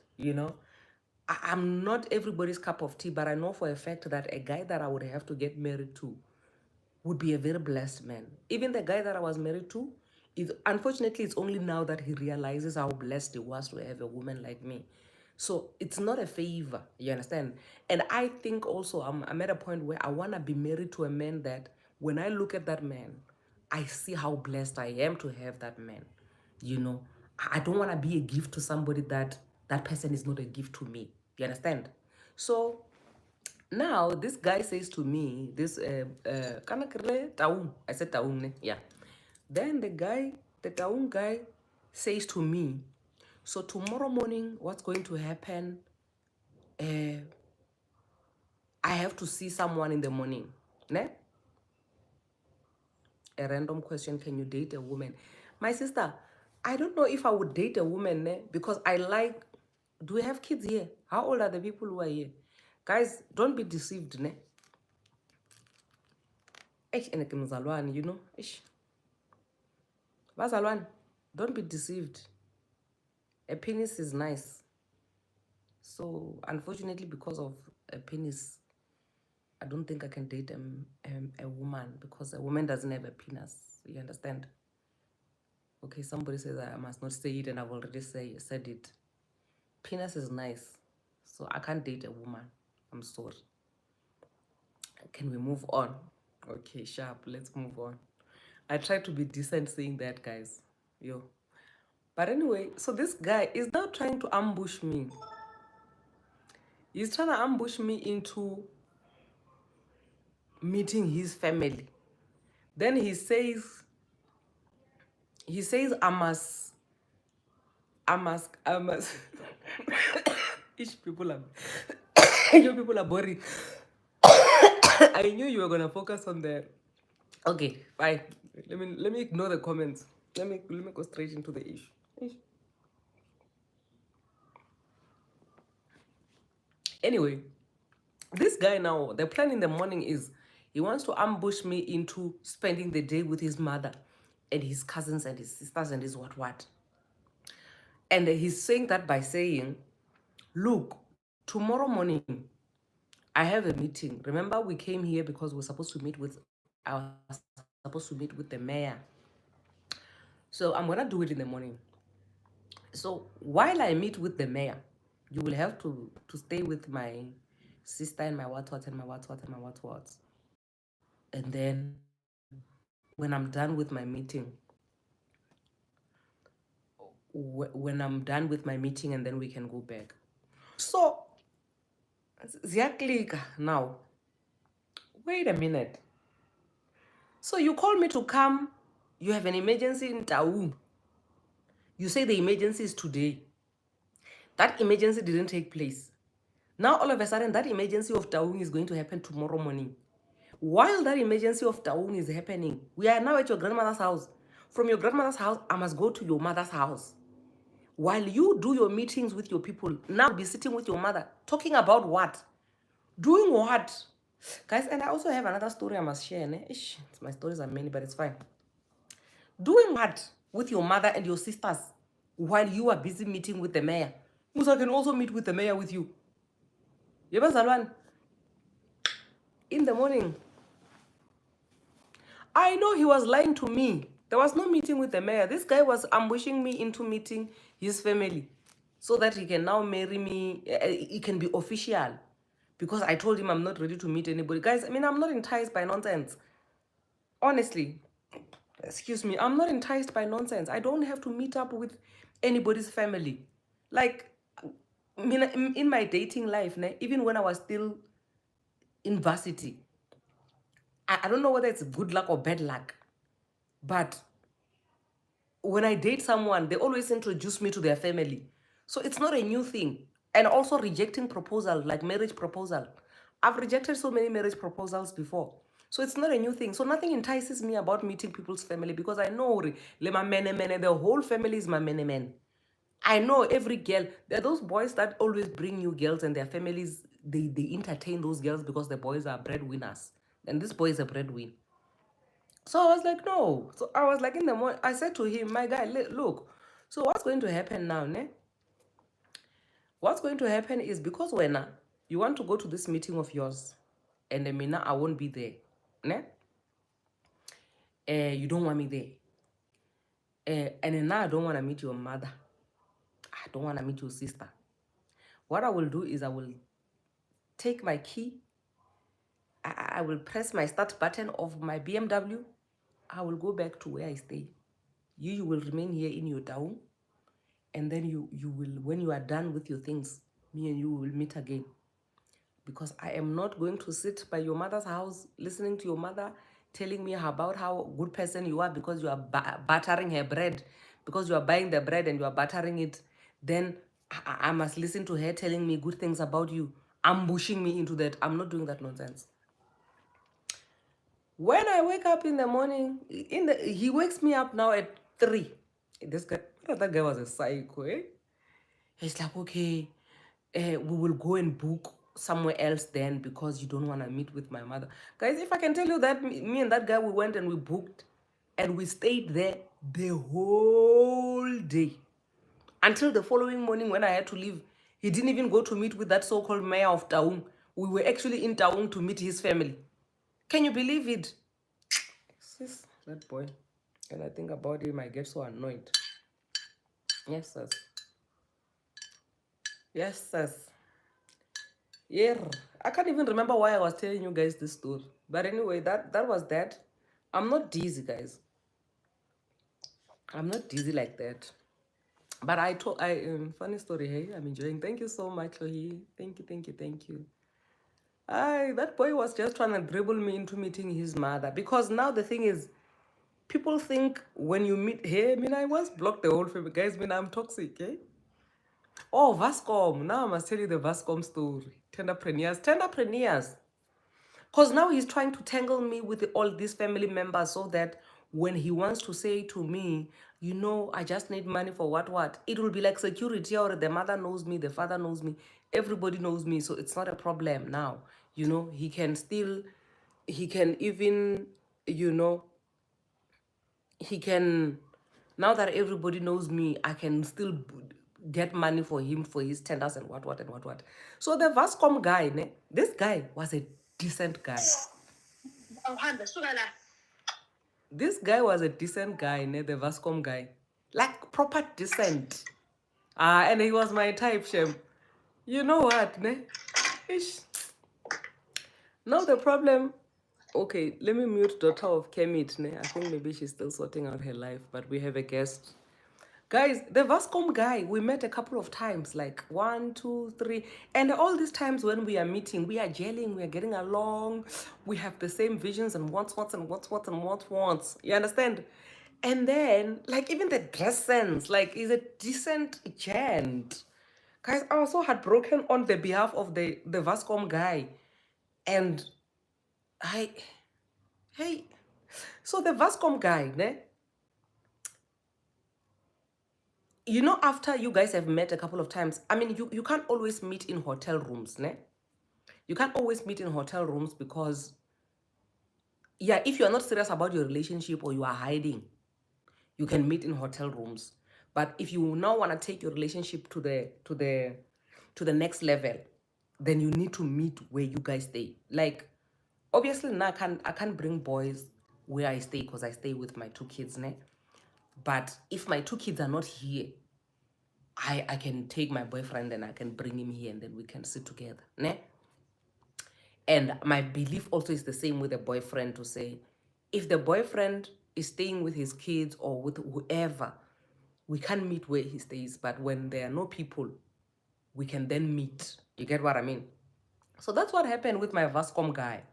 I'm not everybody's cup of tea, but I know for a fact that a guy that I would have to get married to would be a very blessed man. Even the guy that I was married to, unfortunately, it's only now that he realizes how blessed he was to have a woman like me. So it's not a favor, you understand? And I think also I'm at a point where I want to be married to a man that when I look at that man, I see how blessed I am to have that man. I don't want to be a gift to somebody that person is not a gift to me. You understand? So now this guy says to me, this kana kere taung. I said taung, ne? Yeah. Then the taung guy says to me, so tomorrow morning, what's going to happen? I have to see someone in the morning. Ne? A random question, can you date a woman? My sister, I don't know if I would date a woman, ne? Because do we have kids here? How old are the people who are here? Guys, don't be deceived, ne? Eish, ene ke mzalwane, Eish. Bazalwane, don't be deceived. A penis is nice. So, unfortunately, because of a penis, I don't think I can date a woman, because a woman doesn't have a penis. You understand? Okay, somebody says I must not say it, and I've already said it. Penis is nice. So, I can't date a woman. I'm sorry. Can we move on? Okay, sharp. Let's move on. I try to be decent saying that, guys. Yo. But anyway, so this guy is now trying to ambush me. He's trying to ambush me into meeting his family. Then he says I must each people are you people are boring. I knew you were gonna focus on the okay, fine. Let me ignore the comments. Let me go straight into the issue. Anyway, this guy now, the plan in the morning is he wants to ambush me into spending the day with his mother and his cousins and his sisters and his what. And he's saying that by saying, look, tomorrow morning, I have a meeting. Remember, we came here because I was supposed to meet with the mayor. So I'm gonna do it in the morning. So while I meet with the mayor, you will have to stay with my sister and my what. And then when I'm done with my meeting, and then we can go back. So ziyaklika now. Wait a minute. So you call me to come, you have an emergency in Taung. You say the emergency is today. That emergency didn't take place. Now all of a sudden that emergency of Taung is going to happen tomorrow morning. While that emergency of Taung is happening, we are now at your grandmother's house. From your grandmother's house, I must go to your mother's house. While you do your meetings with your people, now be sitting with your mother, talking about what? Doing what? Guys, and I also have another story I must share. Ish, my stories are many, but it's fine. Doing what with your mother and your sisters while you are busy meeting with the mayor? Musa can also meet with the mayor with you. Yeba Zalwan, in the morning. I know he was lying to me. There was no meeting with the mayor. This guy was ambushing me into meeting his family so that he can now marry me. It can be official. Because I told him I'm not ready to meet anybody. Guys, I mean, I'm not enticed by nonsense. Honestly, excuse me, I'm not enticed by nonsense. I don't have to meet up with anybody's family. Like, I mean, in my dating life, even when I was still in varsity, I don't know whether it's good luck or bad luck, but when I date someone, they always introduce me to their family. So it's not a new thing. And also rejecting proposal, like marriage proposal. I've rejected so many marriage proposals before. So it's not a new thing. So nothing entices me about meeting people's family because I know the whole family is my mene. I know every girl. There are those boys that always bring new girls and their families, they entertain those girls because the boys are breadwinners. And this boy is a breadwinner. So I was like, no. So I was like, in the morning, I said to him, my guy, look, so what's going to happen now, ne? What's going to happen is because when you want to go to this meeting of yours, and then now I won't be there, ne? You don't want me there. And then now I don't want to meet your mother. I don't want to meet your sister. What I will do is I will take my key. I will press my start button of my BMW. I will go back to where I stay. You will remain here in your town. And then you will, when you are done with your things, me and you will meet again. Because I am not going to sit by your mother's house listening to your mother telling me about how good person you are because you are buttering her bread, because you are buying the bread and you are buttering it. Then I must listen to her telling me good things about you, ambushing me into that. I'm not doing that nonsense. When I wake up in the morning, he wakes me up now at 3. This guy, that guy was a psycho, eh? He's like, okay, we will go and book somewhere else then because you don't want to meet with my mother. Guys, if I can tell you that me and that guy, we went and we booked and we stayed there the whole day until the following morning when I had to leave. He didn't even go to meet with that so-called mayor of Taung. We were actually in Taung to meet his family. Can you believe it? Sis, that boy. When I think about him, I get so annoyed. Yes, sis. Yes, sis. Yeah, I can't even remember why I was telling you guys this story. But anyway, that was that. I'm not dizzy, guys. I'm not dizzy like that. But funny story, hey, I'm enjoying. Thank you so much, Lohi. Thank you, thank you, thank you. That boy was just trying to dribble me into meeting his mother. Because now the thing is, people think when you meet, hey, I mean, I once blocked the whole family. Guys, I mean, I'm toxic, eh? Oh, Vascom. Now I must tell you the Vascom story. Tenderpreneurs. Because now he's trying to tangle me with all these family members so that when he wants to say to me, you know, I just need money for what, it will be like security or the mother knows me, the father knows me, everybody knows me. So it's not a problem now. You know, he can even, you know, he can, now that everybody knows me, I can still get money for him for his tenders and what. So the Vascom guy, this guy was a decent guy. This guy was a decent guy, the Vascom guy. Like proper decent. And he was my type, Shem. You know what, ne? Ish. Now the problem, okay, let me mute daughter of Kemit, ne? I think maybe she's still sorting out her life, but we have a guest. Guys, the Vascom guy, we met a couple of times, like 1, 2, 3. And all these times when we are meeting, we are gelling, we are getting along. We have the same visions and wants. You understand? And then, like, even the dress sense, like, he's a decent gent. Guys, I was so heartbroken on the behalf of the Vascom guy. And hey, so the Vascom guy, ne? you know, after you guys have met a couple of times, I mean, you can't always meet in hotel rooms, ne? You can't always meet in hotel rooms because, yeah, if you're not serious about your relationship or you are hiding, you can meet in hotel rooms. But if you now want to take your relationship to the next level, then you need to meet where you guys stay. Like, obviously now I can't bring boys where I stay because I stay with my 2 kids, ne? But if my 2 kids are not here, I can take my boyfriend and I can bring him here and then we can sit together, ne? And my belief also is the same with the boyfriend, to say, if the boyfriend is staying with his kids or with whoever, we can't meet where he stays. But when there are no people, we can then meet. You get what I mean? So that's what happened with my Vascom guy.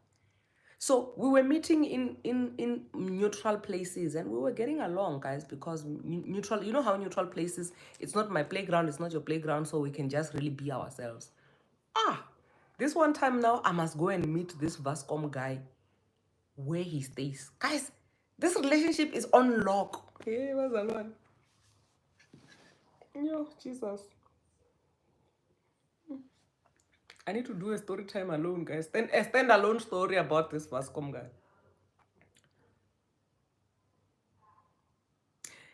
So we were meeting in neutral places and we were getting along, guys, because neutral, you know how neutral places, it's not my playground, it's not your playground, so we can just really be ourselves. This one time now, I must go and meet this Vascom guy where he stays. Guys, this relationship is on lock. Hey, what's that one? Yo, Jesus. I need to do a story time alone, guys. Then a standalone story about this Vascom guy.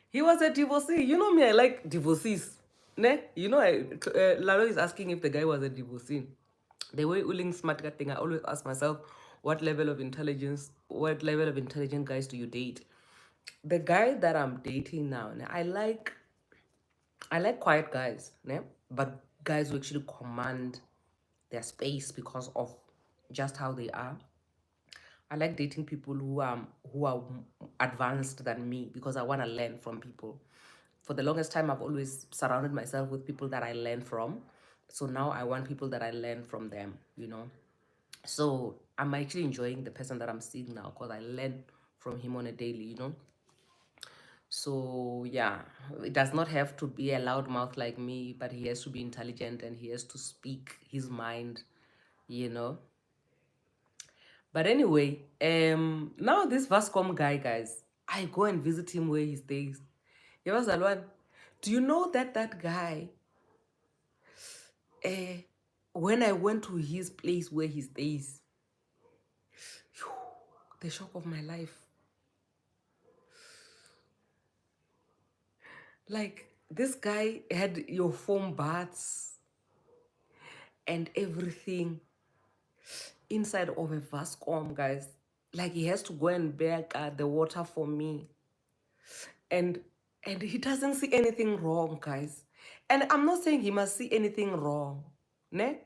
He was a divorcee. You know me, I like divorcees. Ne? You know, Lalo is asking if the guy was a divorcee. The way Uling smart thing, I always ask myself, what level of intelligent guys do you date? The guy that I'm dating now, ne, I like quiet guys, ne? But guys who actually command their space because of just how they are. I like dating people who are advanced than me because I want to learn from people. For the longest time, I've always surrounded myself with people that I learn from. So now I want people that I learn from them, you know. So I'm actually enjoying the person that I'm seeing now because I learn from him on a daily, you know. So yeah, it does not have to be a loud mouth like me, but he has to be intelligent and he has to speak his mind, you know. But anyway, now this Vascom guy, guys, I go and visit him where he stays. Yabas Alwan, do you know that guy, when I went to his place where he stays, the shock of my life. Like, this guy had your foam baths and everything inside of a Vascom, guys. Like, he has to go and beg the water for me. And he doesn't see anything wrong, guys. And I'm not saying he must see anything wrong, ne?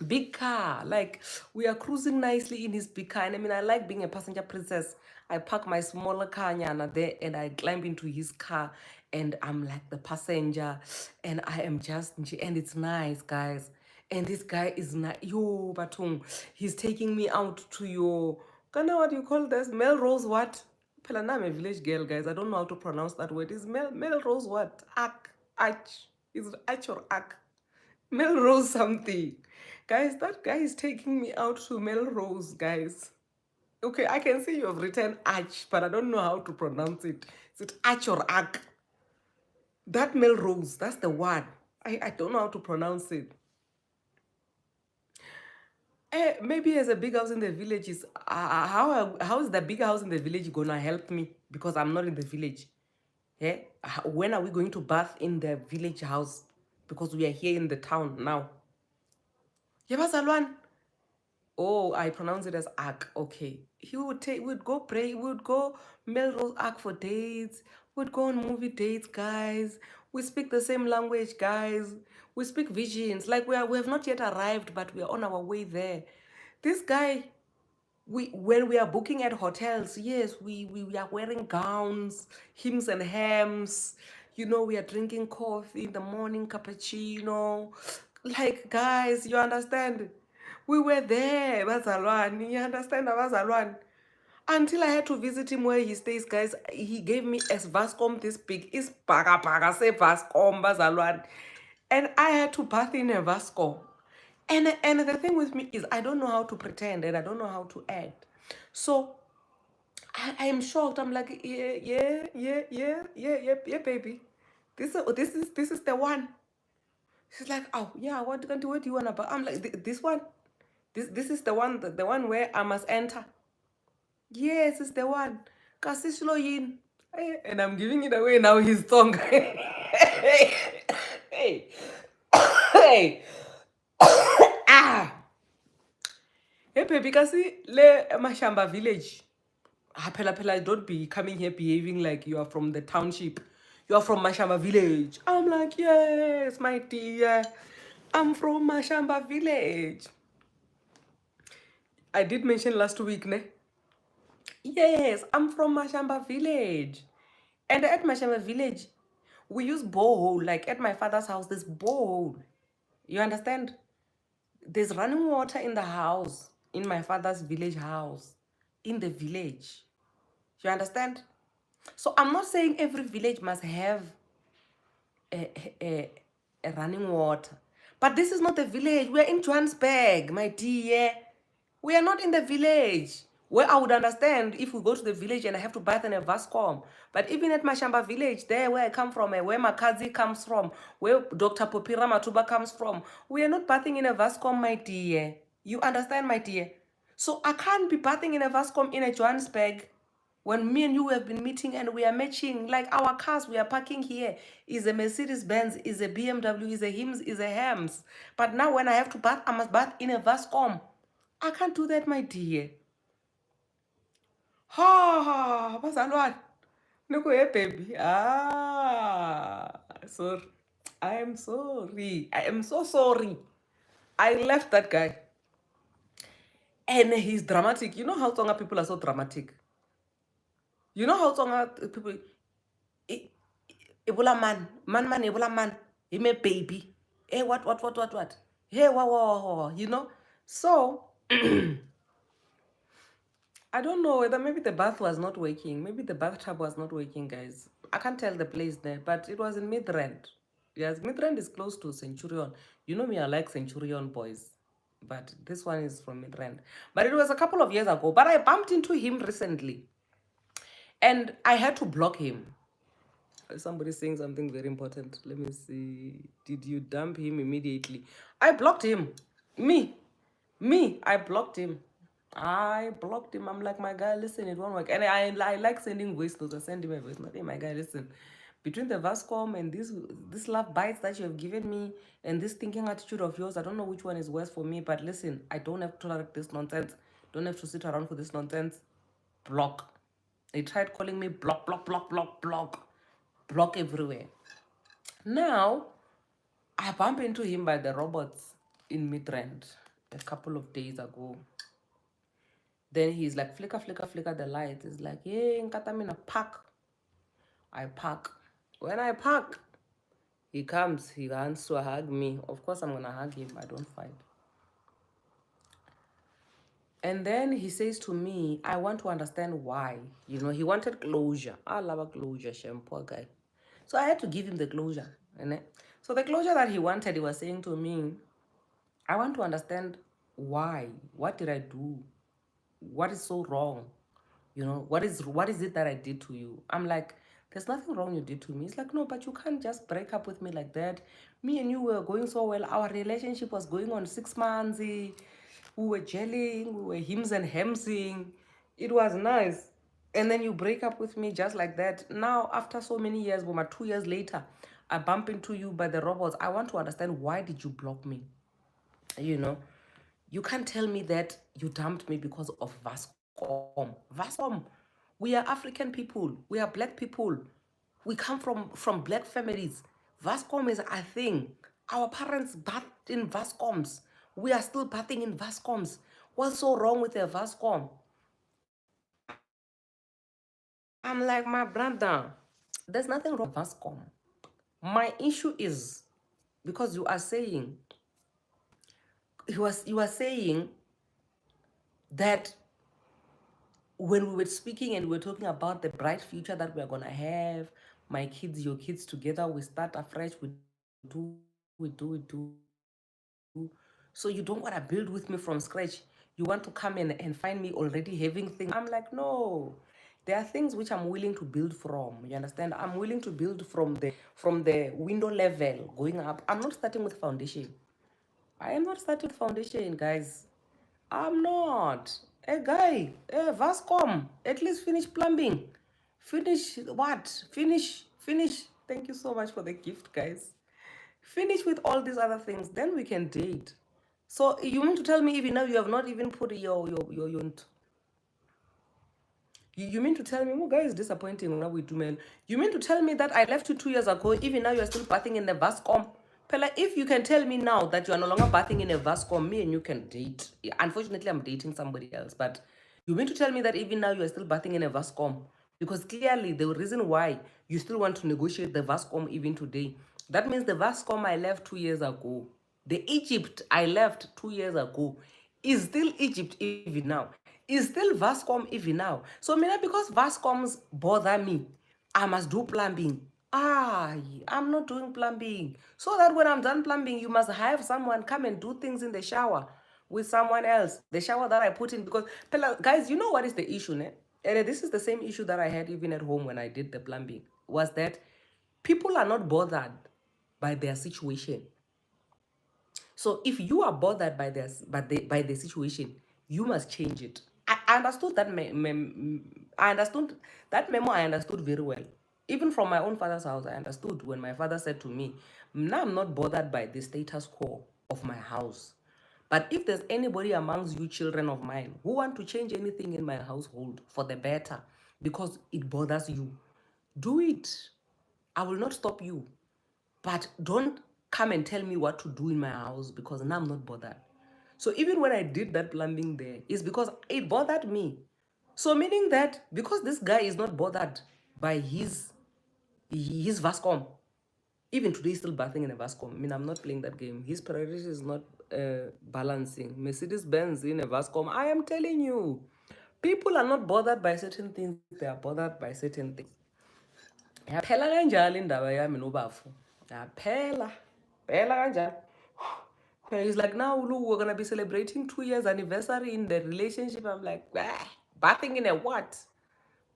Big car, like, we are cruising nicely in his big car. And I mean, I like being a passenger princess. I park my smaller car nyana there and I climb into his car and I'm like the passenger and I am just, and it's nice, guys. And this guy is not, yo, Batung, he's taking me out to your, kind what do you call this? Melrose what? Pela, I'm a village girl, guys. I don't know how to pronounce that word. Is Melrose what? Arch. Is it Arch or Arch? Melrose something. Guys, that guy is taking me out to Melrose, guys. Okay, I can see you have written Arch, but I don't know how to pronounce it. Is it Arch or Arch? That Melrose, that's the word. I don't know how to pronounce it. Maybe as a big house in the village is how is the big house in the village gonna help me because I'm not in the village? Yeah, when are we going to bath in the village house because we are here in the town now? Yabazalwan. Oh, I pronounce it as Ark. Okay. We'd go pray, we'd go Melrose Ark for dates, we'd go on movie dates, guys. We speak the same language, guys. We speak visions. Like we have not yet arrived, but we are on our way there. This guy, when we are booking at hotels, yes, we are wearing gowns, hymns and hams. You know, we are drinking coffee in the morning, cappuccino. Like, guys, you understand? We were there, Bazalwan. You understand, Bazalwan? Until I had to visit him where he stays, guys. He gave me a Vascom this big. Is paga say Vascom, Bazalwan. And I had to bath in a Vasco. And the thing with me is I don't know how to pretend and I don't know how to act. So I am shocked. I'm like, yeah, baby. This is the one. She's like, oh yeah, what do you want about? I'm like, this one. This is the one where I must enter. Yes, it's the one. Kasi shilo yin. And I'm giving it away now. His tongue. Hey, hey, hey. Ah. Hey, baby, kasi le Mashamba village. Pela, don't be coming here behaving like you are from the township. You are from Mashamba village. I'm like, yes, my dear. I'm from Mashamba village. I did mention last week, ne? Yes, I'm from Mashamba village. And at Mashamba village, we use borehole. Like at my father's house, there's borehole. You understand? There's running water in the house, in my father's village house, in the village. You understand? So I'm not saying every village must have a running water. But this is not the village. We're in Johannesburg, my dear. We are not in the village. Where I would understand if we go to the village and I have to bath in a Vascom. But even at Mashamba village, there where I come from, where Makazi comes from, where Dr. Popira Matuba comes from, we are not bathing in a Vascom, my dear. You understand, my dear? So I can't be bathing in a Vascom in a Johannesburg when me and you have been meeting and we are matching. Like our cars we are parking here is a Mercedes Benz, is a BMW, is a Hims, is a Hams. But now when I have to bath, I must bath in a Vascom. I can't do that, my dear. Ha, bazalwane. Look here, baby. Sorry. I am sorry. I am so sorry. I left that guy. And he's dramatic. You know how Tonga people are so dramatic. You know how Tonga people... Ebola man, Ebola man. He made baby. Hey, what? Hey, what? You know? So... I don't know whether maybe the bath was not working. Maybe the bathtub was not working, guys. I can't tell the place there, but it was in Midrand. Yes, Midrand is close to Centurion. You know me, I like Centurion boys. But this one is from Midrand. But it was a couple of years ago. But I bumped into him recently. And I had to block him. Somebody's saying something very important. Let me see. Did you dump him immediately? I blocked him. I blocked him. I'm like, my guy, listen, it won't work. And I like sending voice notes. I send him a voice note. Hey, my guy, listen. Between the Vascom and this love bites that you have given me and this thinking attitude of yours, I don't know which one is worse for me. But listen, I don't have to tolerate this nonsense. Don't have to sit around for this nonsense. Block. They tried calling me block everywhere. Now, I bumped into him by the robots in Midrand a couple of days ago. Then he's like, flicker the light. He's like, yeah, Nkatamina, park. I park. When I park, he comes, he wants to hug me. Of course, I'm going to hug him. I don't fight. And then he says to me, I want to understand why. You know, he wanted closure. I love a closure, Shem, poor guy. So I had to give him the closure. So the closure that he wanted, he was saying to me, I want to understand why. What did I do? What is so wrong? You know, what is it that I did to you? I'm like, there's nothing wrong you did to me. It's like, no, but you can't just break up with me like that. Me and you were going so well. Our relationship was going on 6 months. We were gelling. We were hims and hemsing. It was nice. And then you break up with me just like that. Now, after so many years, 2 years later, I bump into you by the robots. I want to understand, why did you block me? You know, you can't tell me that you dumped me because of Vascom. We are African people. We are black people. We come from black families. Vascom is a thing. Our parents bathed in Vascoms. We are still bathing in Vascoms. What's so wrong with a Vascom? I'm like, my brother, there's nothing wrong with Vascom. My issue is because you are saying, you are saying that when we were speaking and we were talking about the bright future that we are gonna have, my kids, your kids together, we start afresh, we do. So you don't want to build with me from scratch. You want to come in and find me already having things. I'm like, no. There are things which I'm willing to build from. You understand? I'm willing to build from the window level going up. I'm not starting with foundation. I am not starting with foundation, guys. I'm not. Hey, guy, hey, Vascom, at least finish plumbing. Finish what? Finish. Thank you so much for the gift, guys. Finish with all these other things, then we can date. So you mean to tell me even now you have not even put your you mean to tell me, oh, guys, disappointing now with man. You mean to tell me that I left you 2 years ago, even now you're still bathing in the Vascom? Pella, if you can tell me now that you are no longer bathing in a Vascom, me and you can date. Unfortunately, I'm dating somebody else, but you mean to tell me that even now you are still bathing in a Vascom? Because clearly the reason why you still want to negotiate the Vascom even today, that means the Vascom I left 2 years ago, the Egypt I left 2 years ago, is still Egypt even now. Is still Vascom even now. So because Vascoms bother me, I must do plumbing. I'm not doing plumbing. So that when I'm done plumbing, you must have someone come and do things in the shower with someone else. The shower that I put in, because guys, you know what is the issue, ne? And this is the same issue that I had even at home when I did the plumbing. Was that people are not bothered by their situation. So if you are bothered by this, by the situation, you must change it. I understood that I understood that memo. I understood very well. Even from my own father's house, I understood when my father said to me, "Now I'm not bothered by the status quo of my house. But if there's anybody amongst you children of mine who want to change anything in my household for the better because it bothers you, do it. I will not stop you. But don't come and tell me what to do in my house because now I'm not bothered." So even when I did that plumbing there, it's because it bothered me. So meaning that because this guy is not bothered by his Vascom, even today he's still bathing in a Vascom. I mean, I'm not playing that game. His priority is not balancing. Mercedes Benz in a Vascom. I am telling you, people are not bothered by certain things. They are bothered by certain things. Yaphela kanjalo indaba yami nobafu. Yaphela kanjalo. He's like, now look, we're gonna be celebrating 2 years anniversary in the relationship. I'm like, bathing in a what?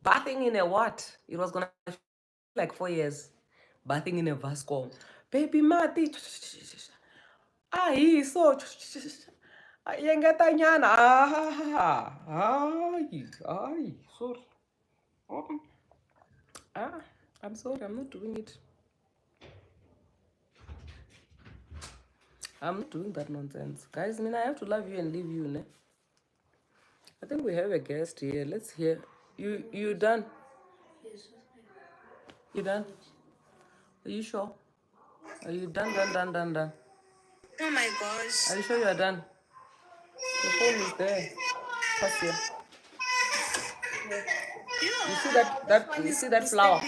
Bathing in a what? It was gonna feel like 4 years. Bathing in a Vascom. Baby Mati. Ay, so yengatanyana. Ay, sorry. I'm sorry, I'm not doing it. I'm not doing that nonsense. Guys, I mean, I have to love you and leave you, ne? I think we have a guest here. Let's hear. You done? You done? Are you sure? Are you done? Oh my gosh. Are you sure you are done? The phone is there. Pass here. You see that you see that flower?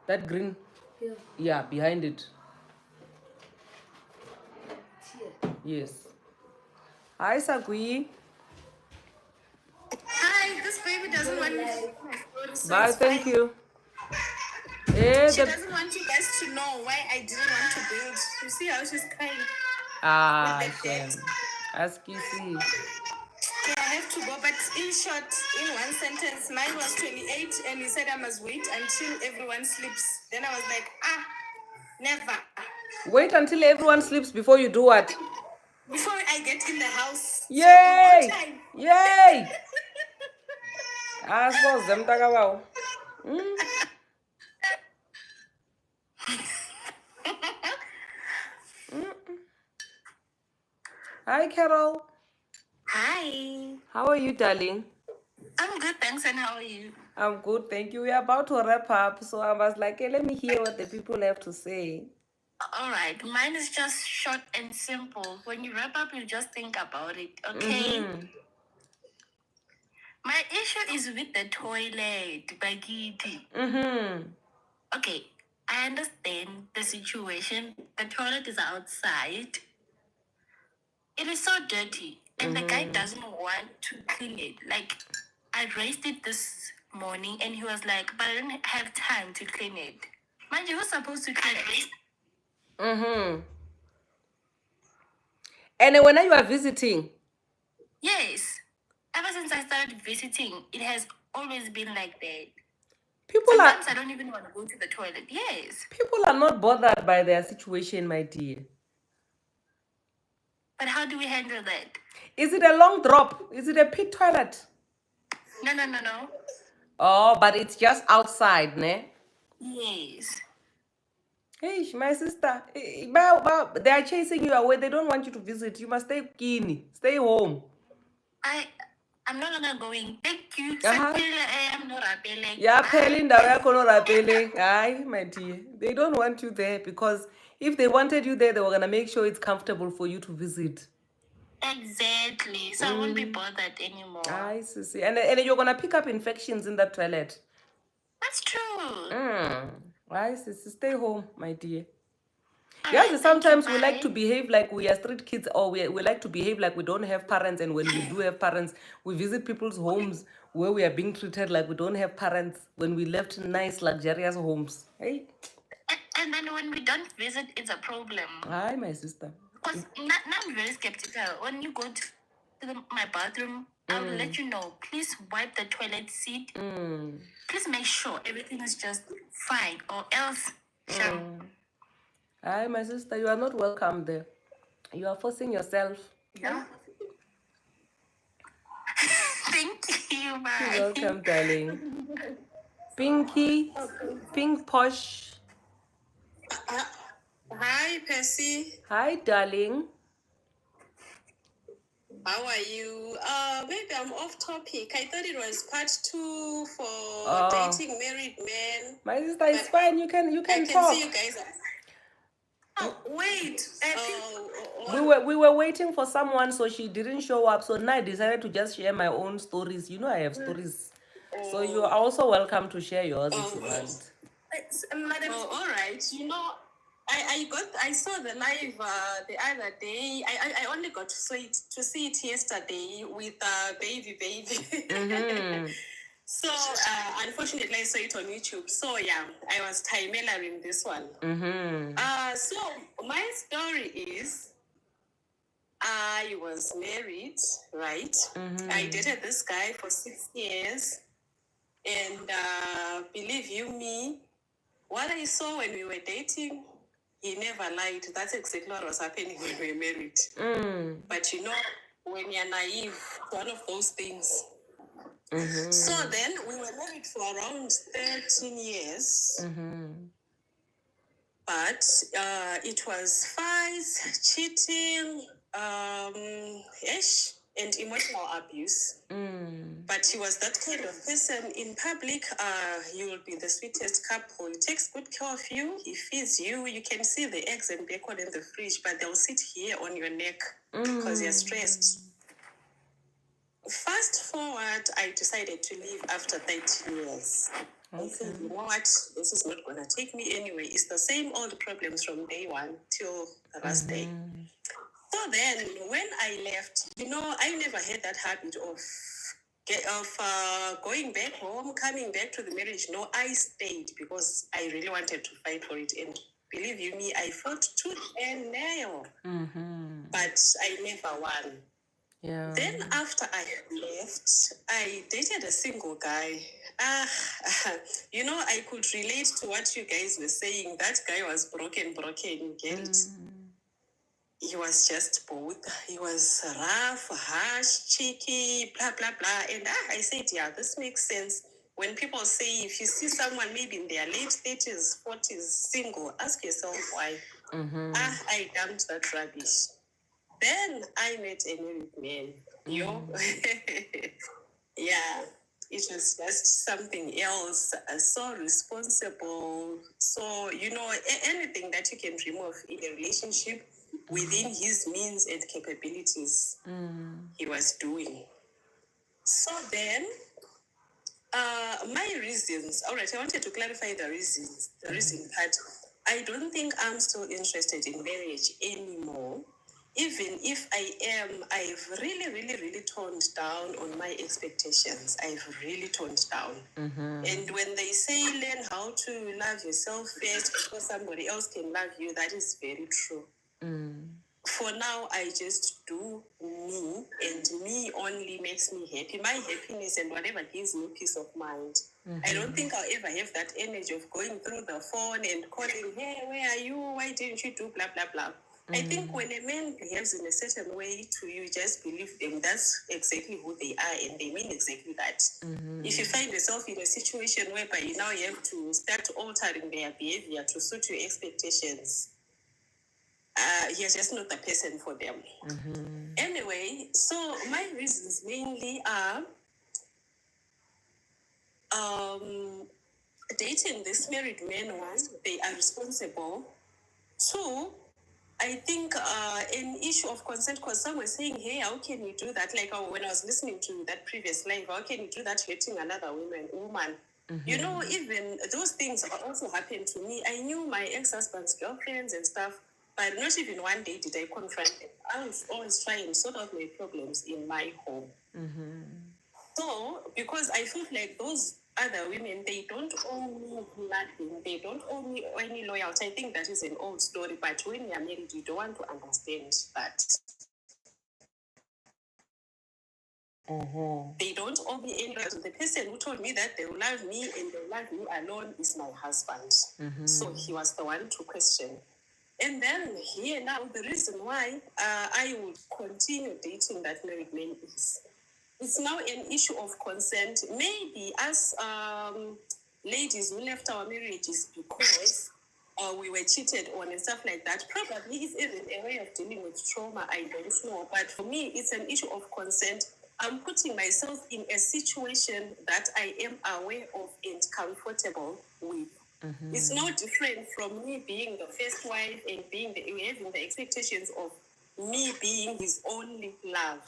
That green? Yeah, behind it. Yes. Hi, Sagwie. Hi, this baby doesn't want me to see my story, so Bye, it's thank fine. you. She doesn't want you guys to know why I didn't want to build. You see how she's crying with the Shame. debt. Ask you see. Okay, I have to go, but in short, in one sentence, mine was 28, and he said I must wait until everyone sleeps. Then I was like, never. Wait until everyone sleeps before you do what? Before I get in the house. Yay! So in no time. Yay! I suppose them talk about. Hi, Carol. Hi. How are you, darling? I'm good, thanks, and how are you? I'm good, thank you. We are about to wrap up, so I was like, hey, let me hear what the people have to say. All right, mine is just short and simple. When you wrap up, you just think about it, okay? My issue is with the toilet, Bagiti. Okay, I understand the situation. The toilet is outside. It is so dirty, and the guy doesn't want to clean it. Like, I raised it this morning, and he was like, but I don't have time to clean it. Mind you, who's supposed to clean it? And when you are visiting? Yes. Ever since I started visiting, it has always been like that. People Sometimes I don't even want to go to the toilet. Yes. are not bothered by their situation, my dear. But how do we handle that? Is it a long drop? Is it a pit toilet? No. Oh, but it's just outside, ne? Yes. Hey, my sister, they are chasing you away. They don't want you to visit. You must stay kini. Stay home. I'm no longer going. Thank you. Uh-huh. I'm not appealing. Yeah, pelling the Aye, my dear. They don't want you there because if they wanted you there, they were gonna make sure it's comfortable for you to visit. Exactly. So I won't be bothered anymore. Aye, sissy. And you're gonna pick up infections in that toilet. That's true. Aye, sissy. Stay home, my dear. All Yes, right, sometimes thank you, we like to bye. behave like we are street kids, or we like to behave like we don't have parents. And when we do have parents, we visit people's homes where we are being treated like we don't have parents when we left nice, luxurious homes. Hey? And then when we don't visit, it's a problem. Hi, my sister. Because now I'm very skeptical. When you go to my bathroom, I'll let you know. Please wipe the toilet seat. Please make sure everything is just fine, or else, Hi, my sister. You are not welcome there. You are forcing yourself. yeah. Thank you, bye. You're welcome, darling. Pinky, Pink Posh. Hi, Percy. Hi, darling. How are you? Maybe I'm off topic. I thought it was part 2 for dating married men. My sister, it's fine. You can I can talk. see you guys. Oh, wait. We were waiting for someone, so she didn't show up. So now I decided to just share my own stories. You know I have stories. So you are also welcome to share yours if you want. All right. You know, I saw the live the other day. I only got to see it yesterday with baby. So unfortunately, I saw it on YouTube. So yeah, I was time-mailing this one. So my story is, I was married, right? I dated this guy for 6 years, and believe you me, what I saw when we were dating, he never lied. That's exactly what was happening when we were married. But you know, when you're naive, one of those things. So then we were married for around 13 years. But it was fights, cheating, and emotional abuse. But he was that kind of person. In public, he will be the sweetest couple. He takes good care of you. He feeds you. You can see the eggs and bacon in the fridge, but they'll sit here on your neck because you're stressed. Fast forward, I decided to leave after 13 years. I said, you know what? This is not going to take me anyway. It's the same old problems from day one till the last day. So then, when I left, you know, I never had that habit of going back home, coming back to the marriage. No, I stayed because I really wanted to fight for it. And believe you me, I fought tooth and nail. But I never won. Yeah. Then after I left, I dated a single guy. You know, I could relate to what you guys were saying. That guy was broken, you get it? He was just both. He was rough, harsh, cheeky, blah, blah, blah. And I said, yeah, this makes sense. When people say, if you see someone maybe in their late 30s, 40s, single, ask yourself why. I dumped that rubbish. Then I met a married man. Yeah, it was just something else. So responsible. So, you know, anything that you can dream of in a relationship within his means and capabilities, he was doing. So then, my reasons. All right, I wanted to clarify the reasons. The reason part. I don't think I'm still interested in marriage anymore. Even if I am, I've really toned down on my expectations. I've really toned down. And when they say learn how to love yourself first before somebody else can love you, that is very true. For now, I just do me and me only, makes me happy, my happiness and whatever gives me peace of mind. I don't think I'll ever have that energy of going through the phone and calling, hey, where are you? Why didn't you do blah, blah, blah? I think when a man behaves in a certain way to you, just believe them. That's exactly who they are, and they mean exactly that. If you find yourself in a situation whereby you now have to start altering their behavior to suit your expectations, you're just not the person for them. Anyway, so my reasons mainly are dating this married man, one, they are responsible. Two, I think an issue of consent, because some were saying, hey, how can you do that? Like when I was listening to that previous live, how can you do that letting another woman? You know, even those things also happened to me. I knew my ex-husband's girlfriends and stuff, but not even one day did I confront them. I was always trying to sort out my problems in my home. So, because I feel like those other women, they don't owe me nothing. They don't owe me any loyalty. I think that is an old story. But when you're married, you don't want to understand that. They don't owe me any loyalty. The person who told me that they will love me and they will love me alone is my husband. So he was the one to question. And then here now, the reason why I would continue dating that married man is, it's now an issue of consent. Maybe as ladies who left our marriages because we were cheated on and stuff like that. Probably it's even a way of dealing with trauma, I don't know. But for me, it's an issue of consent. I'm putting myself in a situation that I am aware of and comfortable with. It's no different from me being the first wife and having the expectations of me being his only love.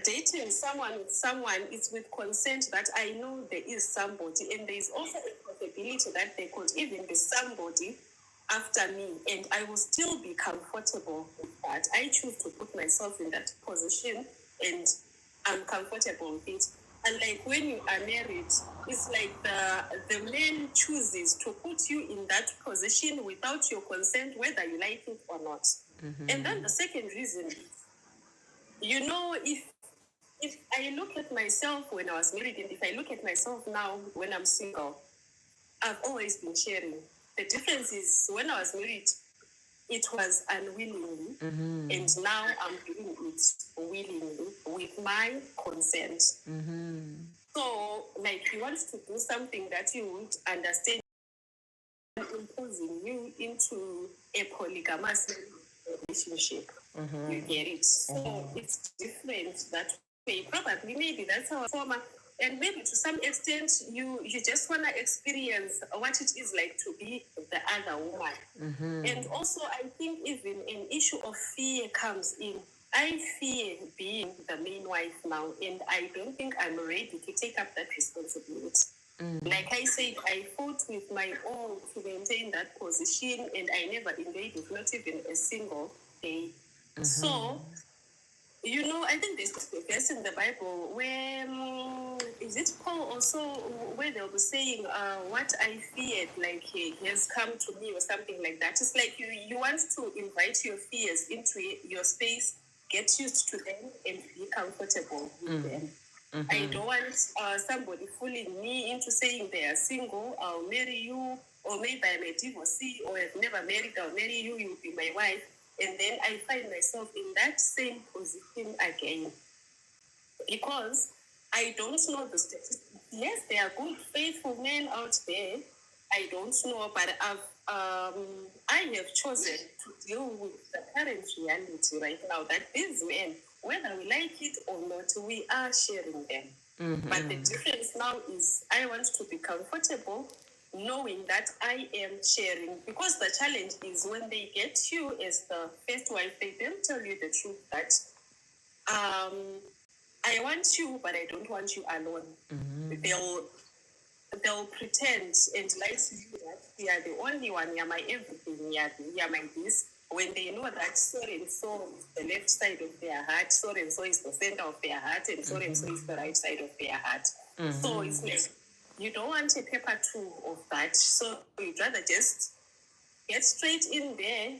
Dating someone with someone is with consent that I know there is somebody, and there is also a possibility that there could even be somebody after me, and I will still be comfortable with that. I choose to put myself in that position, and I'm comfortable with it. And like when you are married, it's like the man chooses to put you in that position without your consent, whether you like it or not. And then the second reason is, you know, if I look at myself when I was married, and if I look at myself now when I'm single, I've always been sharing. The difference is when I was married, it was unwillingly, and now I'm doing it willingly with my consent. So, like, you want to do something that you would understand, imposing you into a polygamous relationship. You get it. So it's different that way. Probably maybe that's our former, and maybe to some extent you just want to experience what it is like to be the other woman. And also I think even an issue of fear comes in. I fear being the main wife now, and I don't think I'm ready to take up that responsibility. Like I said, I fought with my all to maintain that position, and I never engaged with not even a single day. So, you know, I think there's a verse in the Bible where, is it Paul also, where they'll be saying, what I feared, like he has come to me or something like that. It's like you want to invite your fears into your space, get used to them, and be comfortable with them. I don't want somebody fooling me into saying they are single, I'll marry you, or maybe I'm a divorcee, or I've never married, I'll marry you, you'll be my wife. And then I find myself in that same position again. Because I don't know the statistics. Yes, there are good, faithful men out there. I don't know, but I have chosen to deal with the current reality right now that these men, whether we like it or not, we are sharing them. But the difference now is I want to be comfortable knowing that I am sharing, because the challenge is when they get you as the first wife, they don't tell you the truth that I want you, but I don't want you alone. They'll pretend and lie to you that you are the only one, you're my everything, you're my this, when they know that so and so is the left side of their heart, so and so is the center of their heart, and so is the right side of their heart. So it's like, you don't want a paper two of that, so you'd rather just get straight in there,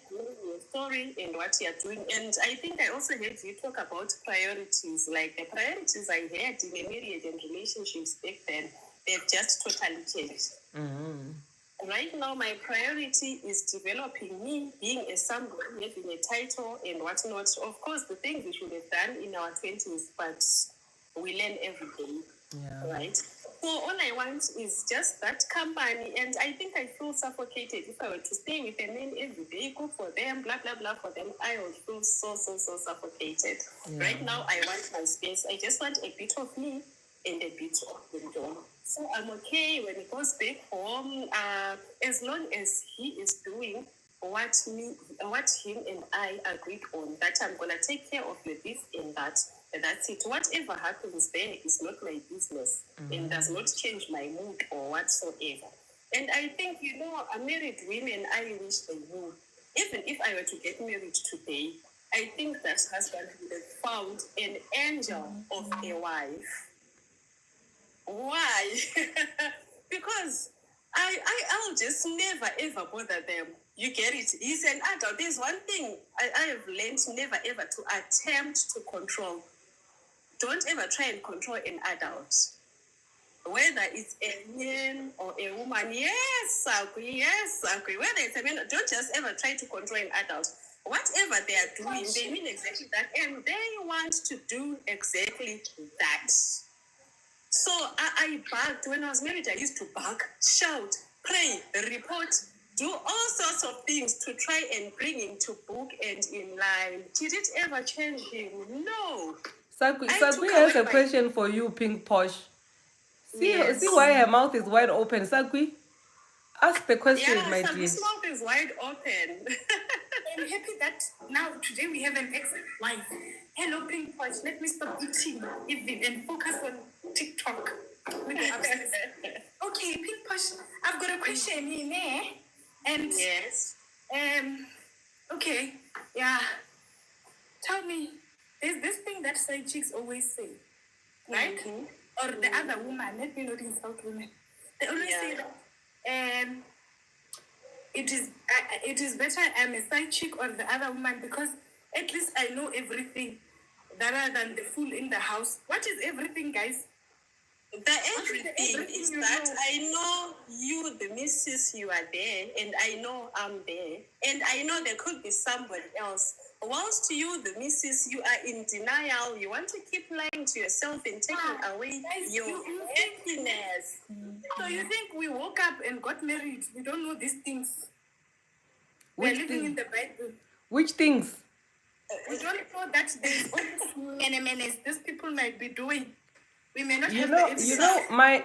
your story and what you're doing. And I think I also heard you talk about priorities. Like the priorities I had in a marriage and relationships back then, they've just totally changed. Right now, my priority is developing me, being a someone, having a title and whatnot. Of course, the things we should have done in our 20s, but we learn every day. Yeah. Right? So all I want is just that company, and I think I feel suffocated if I were to stay with a man every day, cook for them, blah blah blah for them. I would feel so suffocated. Yeah. Right now, I want my space. I just want a bit of me and a bit of them. So I'm okay when he goes back home, as long as he is doing what him and I agreed on, that I'm gonna take care of you this and that. And that's it. Whatever happens there is not my business and does not change my mood or whatsoever. And I think, married women, I wish they would. Even if I were to get married today, I think that husband would have found an angel of a wife. Why? Because I'll just never ever bother them. You get it? He's an adult. There's one thing I have learned: never ever to attempt to control. Don't ever try and control an adult. Whether it's a man or a woman, yes, Sagwie. Whether it's a man, don't just ever try to control an adult. Whatever they are doing, they mean exactly that, and they want to do exactly that. So I bugged. When I was married, I used to bug, shout, pray, report, do all sorts of things to try and bring him to book and in line. Did it ever change him? No. Sagwie has a question for you, Pink Posh. See why her mouth is wide open. Sagwie, ask the question, my dear. His mouth is wide open. I'm happy that now today we have an ex-wife. Hello, Pink Posh. Let me stop eating and focus on TikTok. Okay, Pink Posh, I've got a question in there. And yes. Okay, yeah. Tell me, there's this thing that side chicks always say, right? Or the other woman, let me not insult women. They always say that it is better I'm a side chick or the other woman because at least I know everything rather than the fool in the house. What is everything, guys? The everything is that I know you, the missus, you are there, and I know I'm there, and I know there could be somebody else. Whilst you, the missus, you are in denial. You want to keep lying to yourself and taking away your happiness. So you think we woke up and got married? We don't know these things. We're living in the Bible. Which things? We don't know that there's always menace these people might be doing. We may not have my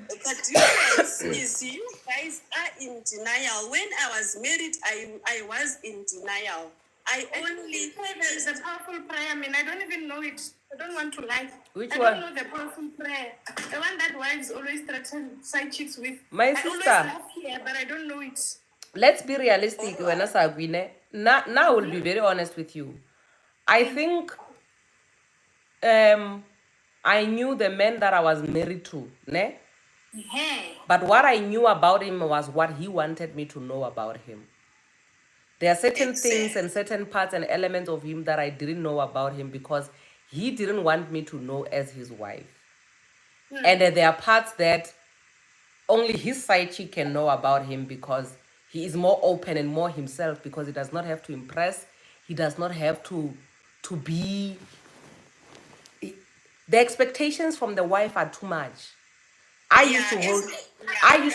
the difference is you guys are in denial. When I was married, I was in denial. I only there's a powerful prayer. I mean, I don't even know it. I don't want to lie. Which I one? don't know the powerful prayer. The one that wives always threaten side chicks with. My I sister. always laugh here, but I don't know it. Let's be realistic, when Sagwie. Now I will be very honest with you. I think I knew the man that I was married to, ne? But what I knew about him was what he wanted me to know about him. There are certain things and certain parts and elements of him that I didn't know about him because he didn't want me to know as his wife. And there are parts that only his side chick can know about him because he is more open and more himself, because he does not have to impress. He does not have to be... The expectations from the wife are too much. I used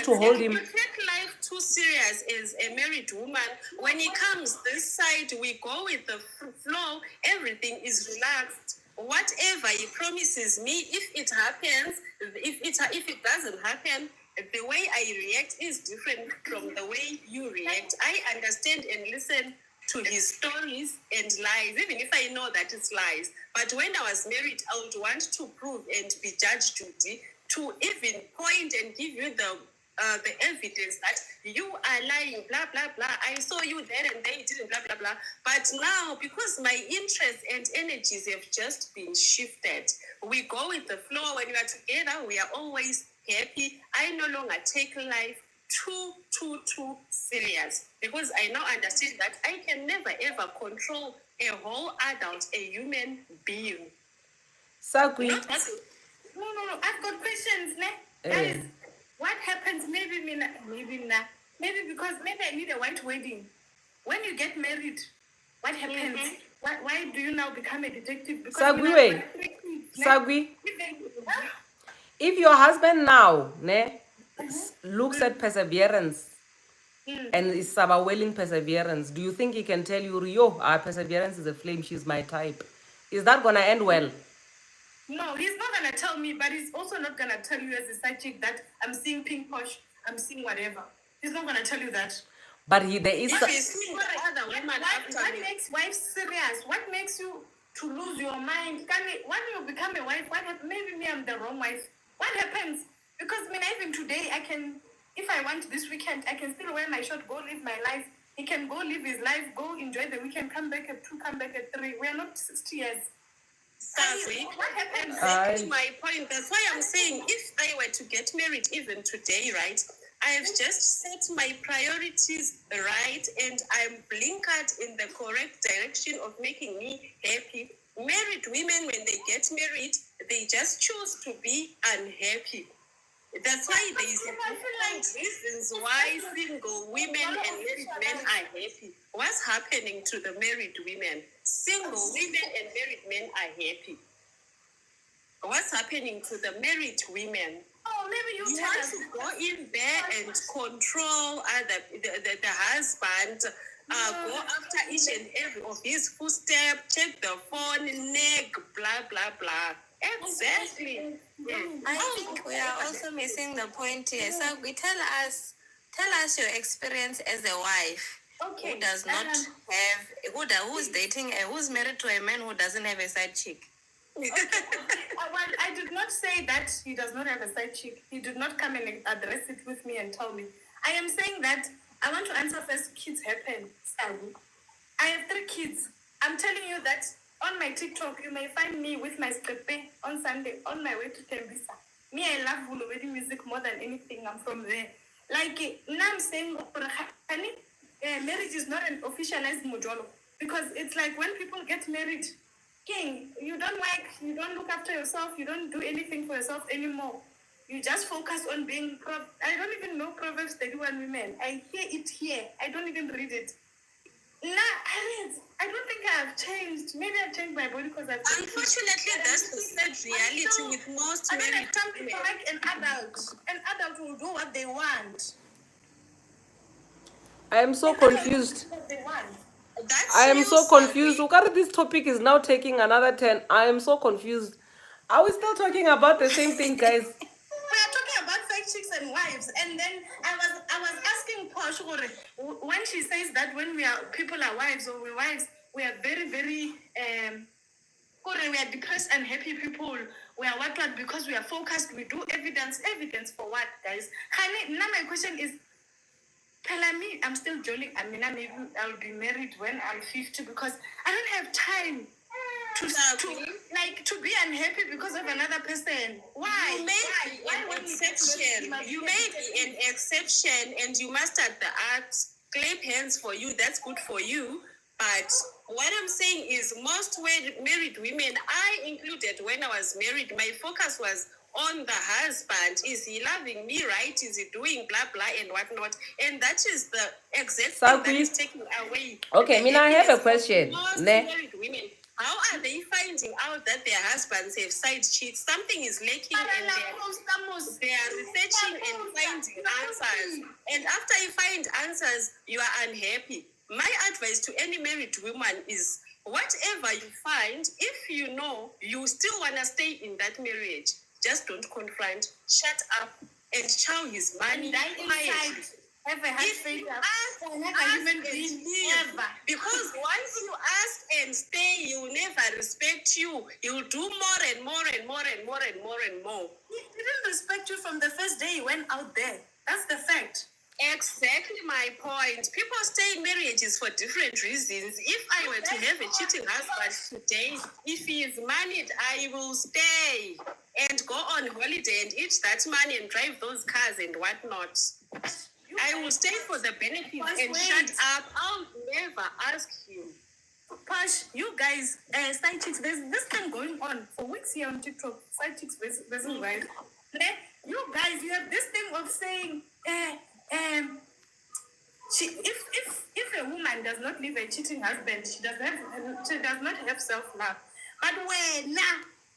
to hold him. You take life too serious as a married woman. When it comes this side, we go with the flow. Everything is relaxed. Whatever he promises me, if it happens, if it doesn't happen, the way I react is different from the way you react. I understand and listen to his stories and lies, even if I know that it's lies. But when I was married, I would want to prove and be Judge Judy, to even point and give you the evidence that you are lying, blah, blah, blah. I saw you there and they didn't, blah, blah, blah. But now, because my interests and energies have just been shifted, we go with the flow. When we are together, we are always happy. I no longer take life too serious, because I now understand that I can never ever control a whole adult, a human being. Sagwie. Not as No. I've got questions, ne? Eh. Guys, what happens? Maybe because maybe I need a white wedding. When you get married, what happens? Why do you now become a detective? Because Sagwie, I've wait. got 3 kids, ne? Sagwie, Huh? if your husband now looks at perseverance and is willing perseverance, do you think he can tell you, Rio, our perseverance is a flame, she's my type? Is that gonna end well? No, he's not gonna tell me, but he's also not gonna tell you as a side chick that I'm seeing pink posh, I'm seeing whatever. He's not gonna tell you that. But there is if you see other women after What me. makes wives serious? What makes you to lose your mind? When you become a wife, what happens? Maybe me, I'm the wrong wife. What happens? Because even today, I can, if I want this weekend, I can still wear my shirt, go live my life. He can go live his life, go enjoy the weekend, come back at 2, come back at 3. We are not 60 years. Sagwie, What happens? exactly my point. That's why I'm saying, if I were to get married even today, right, I've just set my priorities right and I'm blinkered in the correct direction of making me happy. Married women, when they get married, they just choose to be unhappy. That's why there is different reasons why single women and married men are happy. What's happening to the married women? Single women and married men are happy. What's happening to the married women? Oh, maybe you You tell want us. to go in there and control the husband, go after each and every of his footsteps, check the phone, neg, blah, blah, blah. Exactly. I think we are also missing the point here. So we tell us your experience as a wife Okay. who does not have who's dating who's married to a man who doesn't have a side chick. Well, I did not say that he does not have a side chick. He did not come and address it with me and tell me. I am saying that I want to answer first. Kids happen. Sagwie. I have 3 kids. I'm telling you that on my TikTok, you may find me with my script on Sunday on my way to Tembisa. Me, I love Hulu wedding music more than anything. I'm from there. Like, now I'm saying, marriage is not an officialized mojolo. Because it's like when people get married, King, you don't look after yourself, you don't do anything for yourself anymore. You just focus on being, I don't even know Proverbs 31 women. I hear it here. I don't even read it. I don't think I have changed. Maybe I've changed my body because I've changed. Unfortunately, that's the sad reality with most I don't married have time to women. like an adult. An adult will do what they want. I am so confused. What they want. That's I am you, so confused. Sagwie. Ukari, this topic is now taking another 10. I am so confused. Are we still talking about the same thing, guys? We are talking about side chicks and wives, and then I was asking Posh when she says that when people are wives or we're wives, we are very very we are depressed and happy people. We are what because we are focused. We do evidence for what, guys? Now my question is, tell me, I'm still jolly. I mean, maybe I'll be married when I'm 50 because I don't have time to be unhappy because of another person. Why? You may be an exception. You may be an exception, and you mastered the art. Clap hands for you. That's good for you. But what I'm saying is, most married women, I included when I was married, my focus was on the husband. Is he loving me right? Is he doing blah blah and whatnot? And that is the exact thing that is taking away. Okay, the Mina, I have a happiness of question. most Ne? married women. How are they finding out that their husbands have side chicks? Something is lacking in them. They are researching and finding answers. And after you find answers, you are unhappy. My advice to any married woman is, whatever you find, if you know you still want to stay in that marriage, just don't confront, shut up, and chow his money quietly. Have a If you ask and leave, because once you ask and stay, he will never respect you. He will do more and more and more and more and more and more. He didn't respect you from the first day he went out there. That's the fact. Exactly my point. People stay in marriages for different reasons. If I were to have a cheating husband today, if he is married, I will stay and go on holiday and eat that money and drive those cars and whatnot. I will stay for the benefits and shut up. I'll never ask you. Pash, you guys, side chicks, there's this thing going on for weeks here on TikTok. Side chicks versus wives. You guys, you have this thing of saying, if a woman does not leave a cheating husband, she does not have self-love. But when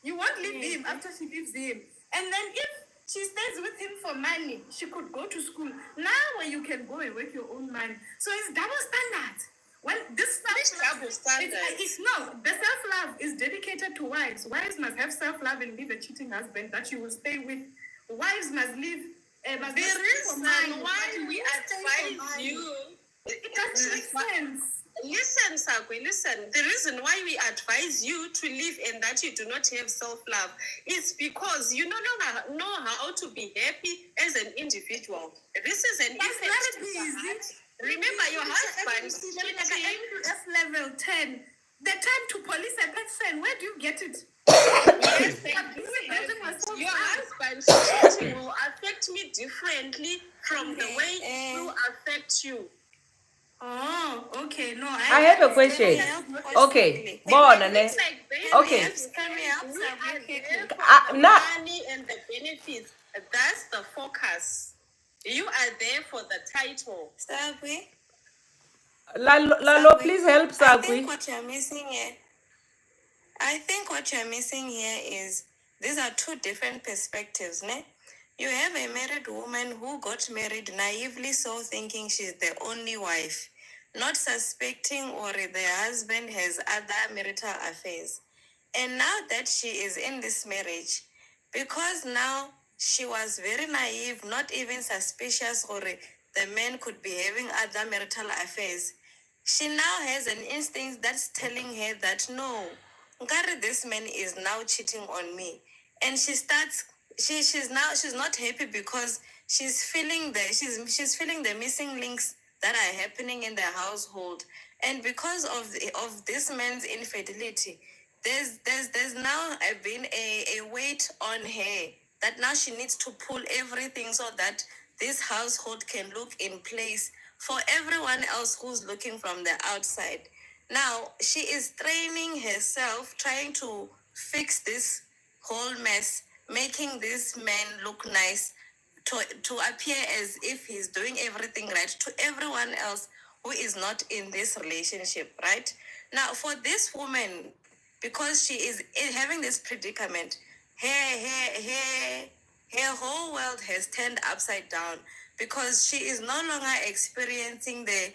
you won't leave him after she leaves him, and then if she stays with him for money, she could go to school. Now where you can go and work your own money. So it's double standard. When this double standard. The self-love is dedicated to wives. Wives must have self-love and leave a cheating husband that you will stay with. Wives must leave. The reason why we advise you, it doesn't make sense. Listen, Sagwie, listen. The reason why we advise you to live and that you do not have self-love is because you no longer know how to be happy as an individual. This is an effect. Remember, your husband F level 10. The time to police a person, where do you get it? Yes, your husband's cheating will affect me differently from the way it will affect you. Oh, okay. No, I have a question. Okay, okay. Now, money and the benefits, that's the focus. You are there for the title. Sagwie? Lalo, please help I think Sagwie. what you're missing here is these are two different perspectives, ne? You have a married woman who got married naively, so thinking she's the only wife, not suspecting or the husband has other marital affairs. And now that she is in this marriage, because now she was very naive, not even suspicious or the man could be having other marital affairs, she now has an instinct that's telling her that no, Ngari, this man is now cheating on me. And she starts she's not happy because she's feeling the missing links that are happening in the household. And because of this man's infidelity, there's now been a weight on her that now she needs to pull everything so that this household can look in place for everyone else who's looking from the outside. Now she is training herself, trying to fix this whole mess, making this man look nice, to appear as if he's doing everything right to everyone else who is not in this relationship, right? Now, for this woman, because she is having this predicament, her whole world has turned upside down because she is no longer experiencing the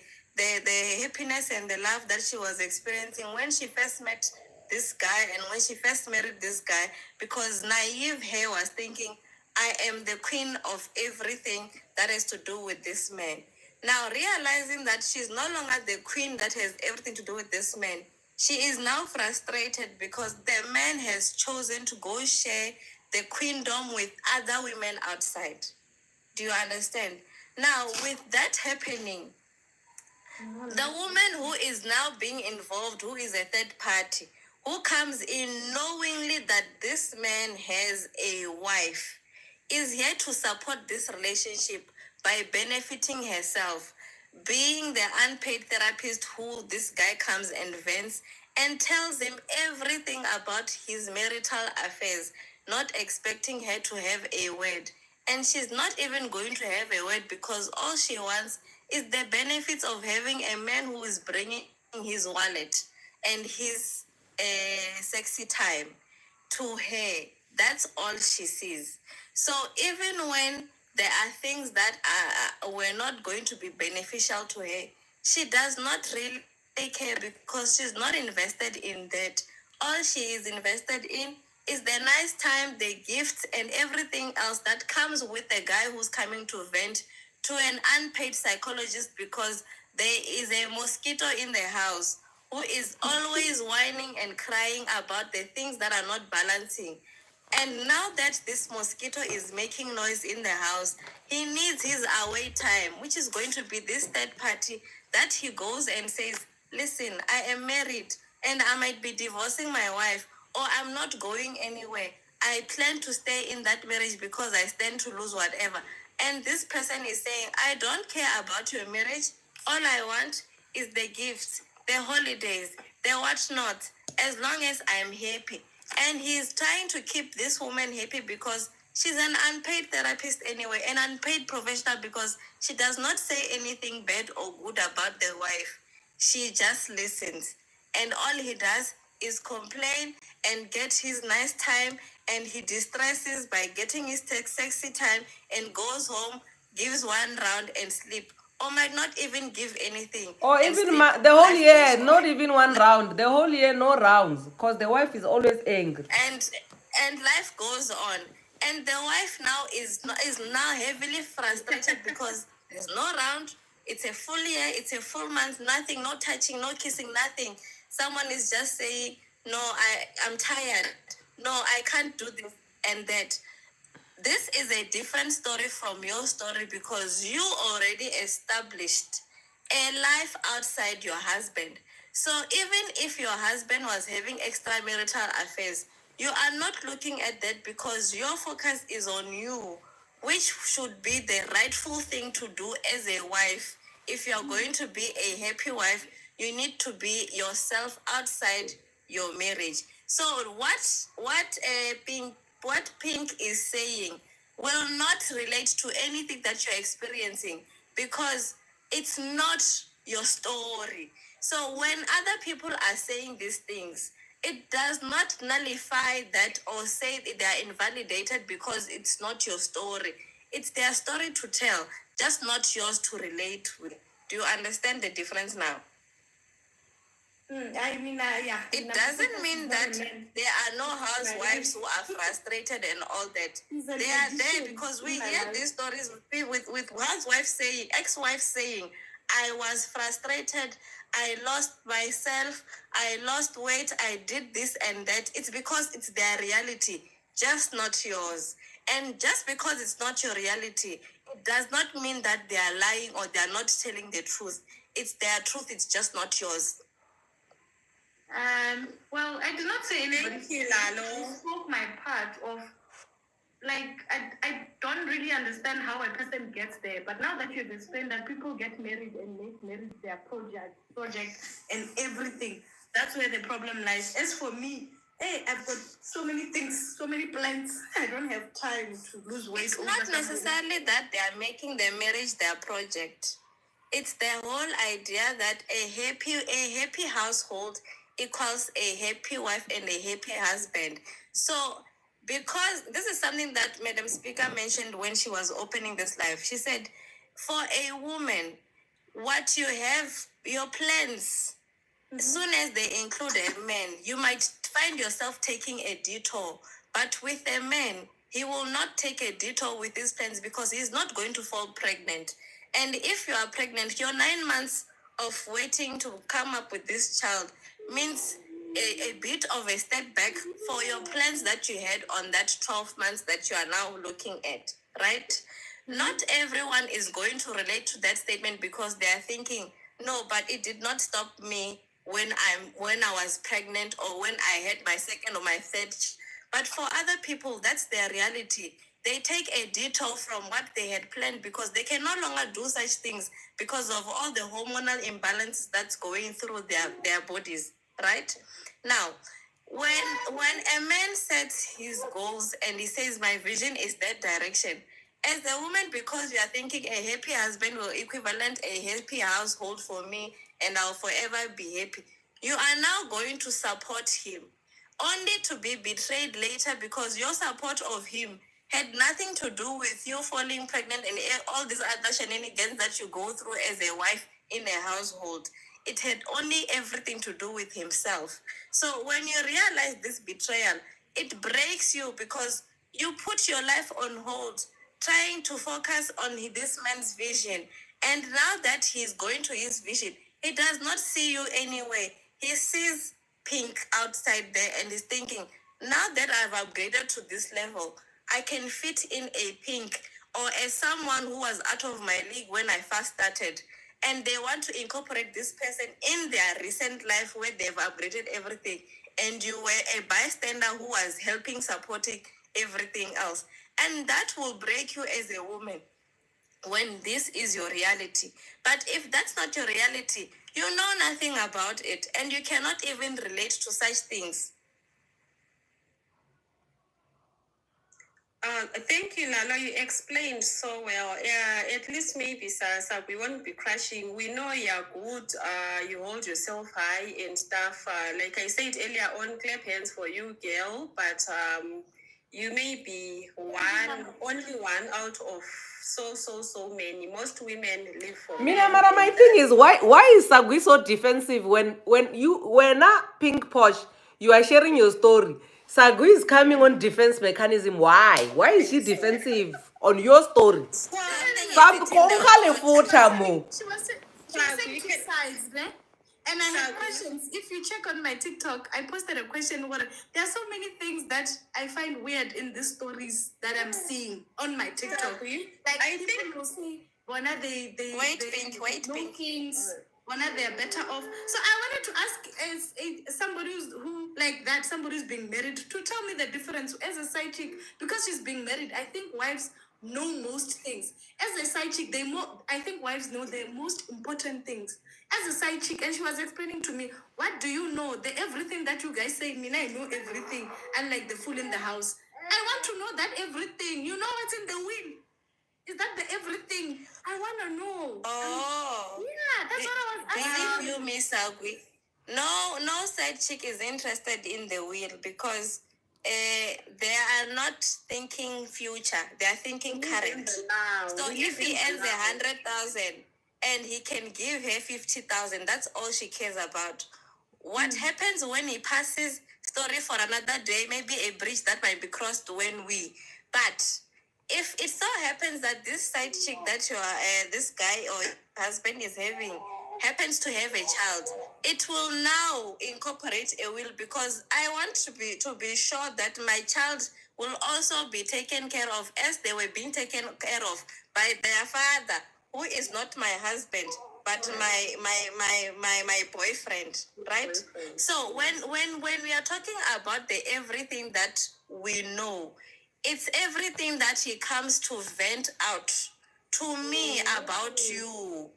happiness and the love that she was experiencing when she first met this guy and when she first married this guy, because naive her was thinking, I am the queen of everything that has to do with this man. Now, realizing that she's no longer the queen that has everything to do with this man, she is now frustrated because the man has chosen to go share the queendom with other women outside. Do you understand? Now, with that happening, the woman who is now being involved, who is a third party, who comes in knowingly that this man has a wife, is here to support this relationship by benefiting herself, being the unpaid therapist who this guy comes and vents and tells him everything about his marital affairs, not expecting her to have a word. And she's not even going to have a word because all she wants is the benefits of having a man who is bringing his wallet and his sexy time to her. That's all she sees. So even when there are things that were not going to be beneficial to her, she does not really care because she's not invested in that. All she is invested in is the nice time, the gifts, and everything else that comes with a guy who's coming to vent to an unpaid psychologist because there is a mosquito in the house who is always whining and crying about the things that are not balancing. And now that this mosquito is making noise in the house, he needs his away time, which is going to be this third party that he goes and says, listen, I am married and I might be divorcing my wife, or I'm not going anywhere. I plan to stay in that marriage because I stand to lose whatever. And this person is saying, I don't care about your marriage. All I want is the gifts, the holidays, the whatnot, as long as I'm happy. And he's trying to keep this woman happy because she's an unpaid therapist anyway, an unpaid professional, because she does not say anything bad or good about the wife. She just listens. And all he does is complain and get his nice time, and he distresses by getting his sexy time and goes home, gives one round and sleep. Or might not even give anything. Or and even sleep. the whole Life year, goes on. not even one round. The whole year, no rounds, because the wife is always angry. And life goes on, and the wife now is now heavily frustrated because there's no round. It's a full year, it's a full month, nothing, no touching, no kissing, nothing. Someone is just saying, no, I'm tired, no, I can't do this and that. This is a different story from your story because you already established a life outside your husband. So even if your husband was having extramarital affairs, you are not looking at that because your focus is on you, which should be the rightful thing to do as a wife. If you're going to be a happy wife, you need to be yourself outside your marriage. So what Pink is saying will not relate to anything that you're experiencing because it's not your story. So when other people are saying these things, it does not nullify that or say that they are invalidated because it's not your story. It's their story to tell, just not yours to relate with. Do you understand the difference now? I mean, yeah. It doesn't mean that there are no housewives who are frustrated and all that. They are there because we hear these stories with housewives saying, ex-wives saying, I was frustrated, I lost myself, I lost weight, I did this and that. It's because it's their reality, just not yours. And just because it's not your reality, it does not mean that they are lying or they are not telling the truth. It's their truth, it's just not yours. Well, I did not say anything. Thank you, Lalo. You spoke my part of, like, I don't really understand how a person gets there. But now that you've explained that people get married and make marriage their project and everything, that's where the problem lies. As for me, hey, I've got so many things, so many plans. I don't have time to lose weight. It's not necessarily that they are making their marriage their project. It's the whole idea that a happy household equals a happy wife and a happy husband. So, because this is something that Madam Speaker mentioned when she was opening this live, she said, for a woman, what you have, your plans, as soon as they include a man, you might find yourself taking a detour. But with a man, he will not take a detour with his plans because he's not going to fall pregnant. And if you are pregnant, your 9 months of waiting to come up with this child means a bit of a step back for your plans that you had on that 12 months that you are now looking at, right? Not everyone is going to relate to that statement because they are thinking, no, but it did not stop me when I was pregnant or when I had my second or my third. But for other people, that's their reality. They take a detour from what they had planned because they can no longer do such things because of all the hormonal imbalance that's going through their bodies, right? Now, when a man sets his goals and he says, my vision is that direction, as a woman, because you are thinking a happy husband will equivalent a happy household for me and I'll forever be happy, you are now going to support him only to be betrayed later because your support of him had nothing to do with you falling pregnant and all these other shenanigans that you go through as a wife in a household. It had only everything to do with himself. So when you realize this betrayal, it breaks you because you put your life on hold trying to focus on this man's vision. And now that he's going to his vision, he does not see you anyway. He sees Pink outside there and is thinking, now that I've upgraded to this level, I can fit in a Pink or as someone who was out of my league when I first started. And they want to incorporate this person in their recent life where they've upgraded everything. And you were a bystander who was helping, supporting everything else. And that will break you as a woman. when this is your reality. But if that's not your reality, you know nothing about it, and you cannot even relate to such things. Thank you, Lalo. You explained so well. At least maybe, sir, we won't be crashing. We know you're good. You hold yourself high and stuff. Like I said earlier on, clap hands for you, girl. But you may be only one out of so many. Most women live for Mina, men. Mara, my thing is, why is Sagwi so defensive when not pink posh, you are sharing your story. Sagwi is coming on defense mechanism. Why? Why is she defensive on your story? The thing is, Sab it's in the kongale court. futa mo. She was Sagwie, saying you two can- sides, right? And I had Sagwie. questions. If you check on my TikTok, I posted a question. There are so many things that I find weird in these stories that I'm seeing on my TikTok. Sagwie, Like I people think- will say, "Bona they Wait, Pink. no kings. Bona they're better off." So I wanted to ask as somebody who like that, somebody who's being married, to tell me the difference as a side chick, because she's being married. I think wives know most things. As a side chick, I think wives know the most important things. As a side chick, and she was explaining to me, what do you know? Everything that you guys say, Mina, I know everything. Unlike the fool in the house. I want to know that everything. You know what's in the will. Is that the everything? I want to know. Oh. Yeah, that's what I was asking. Believe you, Miss Sagwi. No side chick is interested in the will because they are not thinking future. They are thinking current. So if he earns 100,000 and he can give her 50,000, that's all she cares about. What happens when he passes? Story for another day. Maybe a bridge that might be crossed when we. But if it so happens that this side chick that this guy or husband is having happens to have a child, it will now incorporate a will, because I want to be sure that my child will also be taken care of as they were being taken care of by their father, who is not my husband but my boyfriend, right? So when we are talking about the everything that we know, it's everything that he comes to vent out to me about you.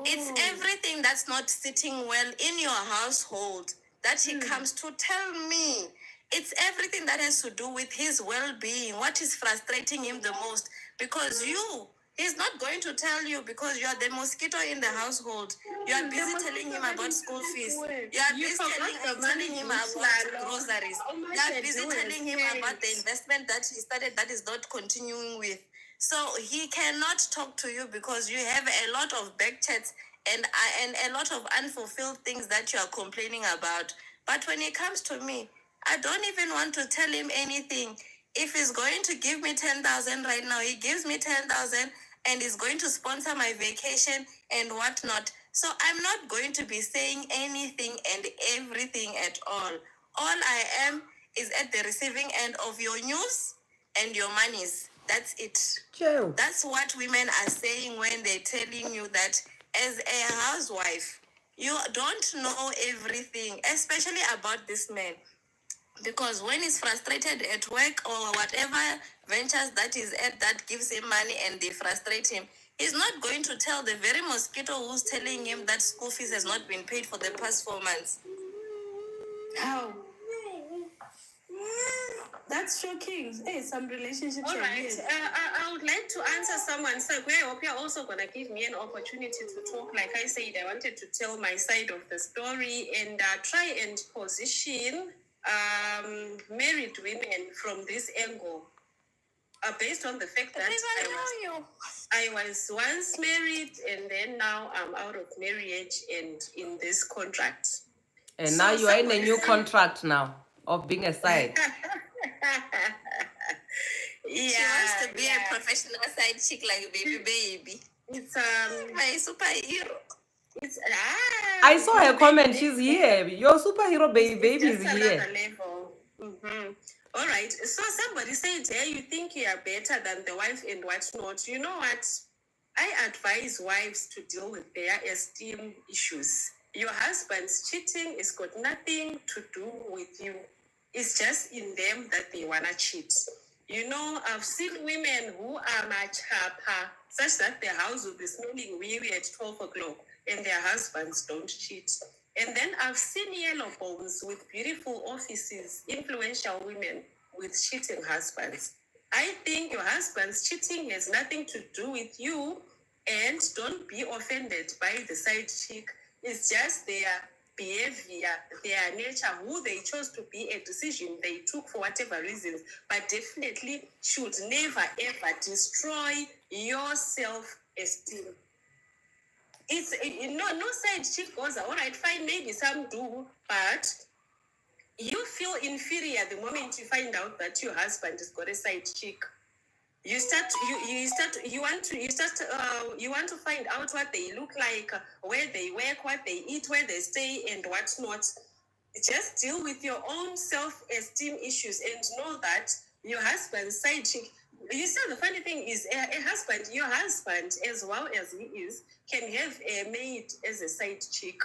It's everything that's not sitting well in your household that he comes to tell me. It's everything that has to do with his well-being, what is frustrating him the most. Because he's not going to tell you because you are the mosquito in the household. You are busy telling him about school fees. You are busy telling him about groceries. You are busy telling him about the investment that he started that is not continuing with. So he cannot talk to you because you have a lot of back chats and a lot of unfulfilled things that you are complaining about. But when it comes to me, I don't even want to tell him anything. If he's going to give me 10,000 right now, he gives me 10,000 and is going to sponsor my vacation and whatnot. So I'm not going to be saying anything and everything at all. All I am is at the receiving end of your news and your monies. That's it. Chill. That's what women are saying when they're telling you that as a housewife, you don't know everything, especially about this man. Because when he's frustrated at work or whatever ventures that is at that gives him money and they frustrate him, he's not going to tell the very mosquito who's telling him that school fees has not been paid for the past 4 months. How? That's shocking. Hey, some relationships All are right. weird. I would like to answer someone. Sagwie, I hope you're also going to give me an opportunity to talk. Like I said, I wanted to tell my side of the story and try and position married women from this angle. Based on the fact that I was once married and then now I'm out of marriage and in this contract. And So now you are in a somebody new said- contract now of being a side. She wants to be a professional side chick like baby. It's My superhero. it's I saw her comment. She's here. Your superhero baby is just here. another level. All right. So somebody said, "Hey, you think you are better than the wife and whatnot?" You know what? I advise wives to deal with their esteem issues. Your husband's cheating has got nothing to do with you. It's just in them that they wanna cheat. You know, I've seen women who are machapa, such that their house will be smelling weary at 12 o'clock and their husbands don't cheat. And then I've seen yellow bones with beautiful offices, influential women with cheating husbands. I think your husband's cheating has nothing to do with you, and don't be offended by the side chick. It's just their behavior, their nature, who they chose to be, a decision they took for whatever reasons, but definitely should never ever destroy your self-esteem. It's no side chick goes, all right, fine, maybe some do, but you feel inferior the moment you find out that your husband has got a side chick. You want to find out what they look like, where they work, what they eat, where they stay, and what not. Just deal with your own self-esteem issues and know that your husband's side chick. You see, the funny thing is, your husband, as well as he is, can have a maid as a side chick,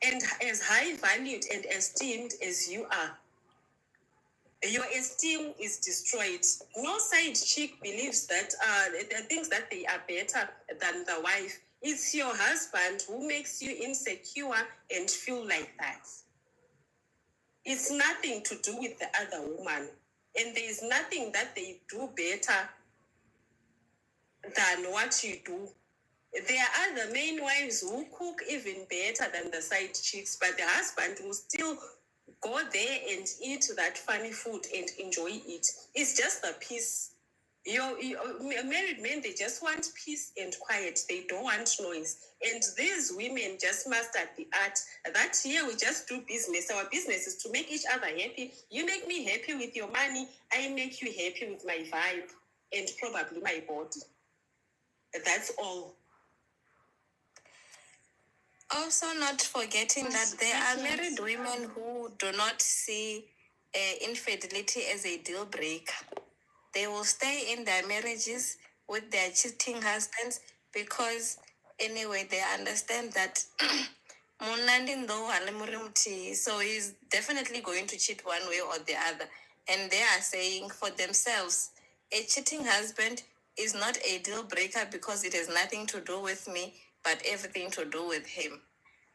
and as high valued and esteemed as you are, your esteem is destroyed. No side chick believes that thinks that they are better than the wife. It's your husband who makes you insecure and feel like that. It's nothing to do with the other woman. And there is nothing that they do better than what you do. There are other main wives who cook even better than the side chicks, but the husband will still go there and eat that funny food and enjoy it. It's just the peace. Your married men, they just want peace and quiet. They don't want noise. And these women just mastered the art that here we just do business. Our business is to make each other happy. You make me happy with your money. I make you happy with my vibe and probably my body. That's all. Also, not forgetting that there are married women who do not see infidelity as a deal breaker. They will stay in their marriages with their cheating husbands because, anyway, they understand that so he's definitely going to cheat one way or the other. And they are saying for themselves, a cheating husband is not a deal breaker because it has nothing to do with me, but everything to do with him.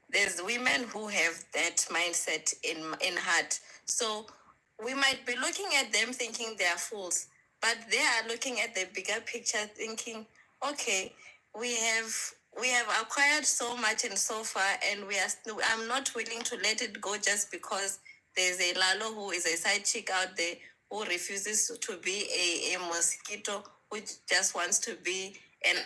There's women who have that mindset in heart. So we might be looking at them thinking they are fools, but they are looking at the bigger picture thinking, okay, we have acquired so much and so far, and I'm not willing to let it go just because there's a Lalo who is a side chick out there who refuses to be a mosquito, which just wants to be an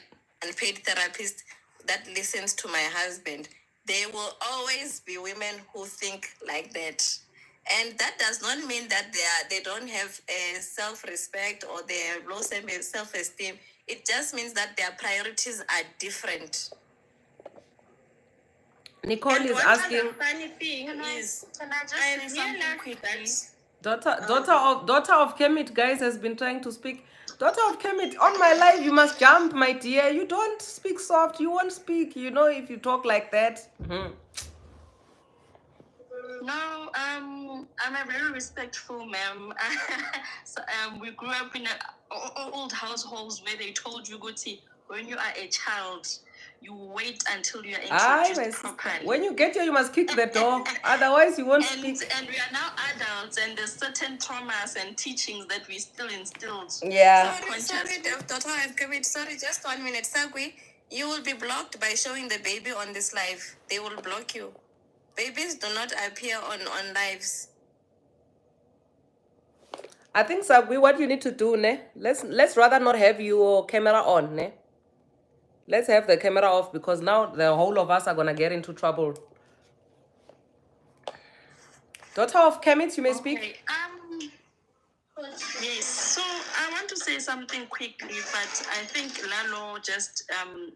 unpaid therapist that listens to my husband. There will always be women who think like that. And that does not mean that they don't have a self-respect or they have low self-esteem. It just means that their priorities are different. Nicole And is one asking. other funny thing is, Can I just I say something realized quickly? that Daughter of Kemit, guys, has been trying to speak. Daughter of Kemit, on my live, you must jump, my dear. You don't speak soft. You won't speak. You know, if you talk like that. No, I'm a very respectful ma'am. So, we grew up in old households where they told you, Guti, when you are a child, you wait until you are introduced properly. When you get here, you must kick the door. Otherwise, you won't speak. And we are now adults, and there's certain traumas and teachings that we still instilled. Yeah. Sorry, Dr. I've sorry, just 1 minute. Sagwie, you will be blocked by showing the baby on this live. They will block you. Babies do not appear on lives. I think, Sagwie, what you need to do, ne? Let's rather not have your camera on, ne? Let's have the camera off because now the whole of us are gonna get into trouble. Daughter of Kemit, you may speak. Yes, so I want to say something quickly, but I think Lalo just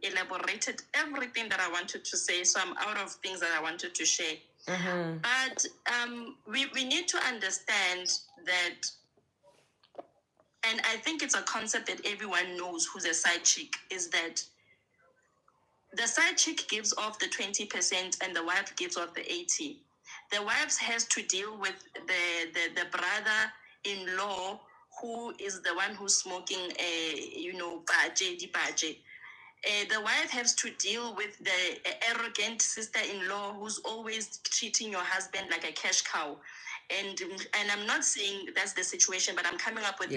elaborated everything that I wanted to say, so I'm out of things that I wanted to share. But we need to understand that, and I think it's a concept that everyone knows who's a side chick, is that the side chick gives off the 20% and the wife gives off the 80%. The wife has to deal with the brother sister-in-law who is the one who's smoking, baje. The wife has to deal with the arrogant sister-in-law who's always treating your husband like a cash cow. And I'm not saying that's the situation, but I'm coming up with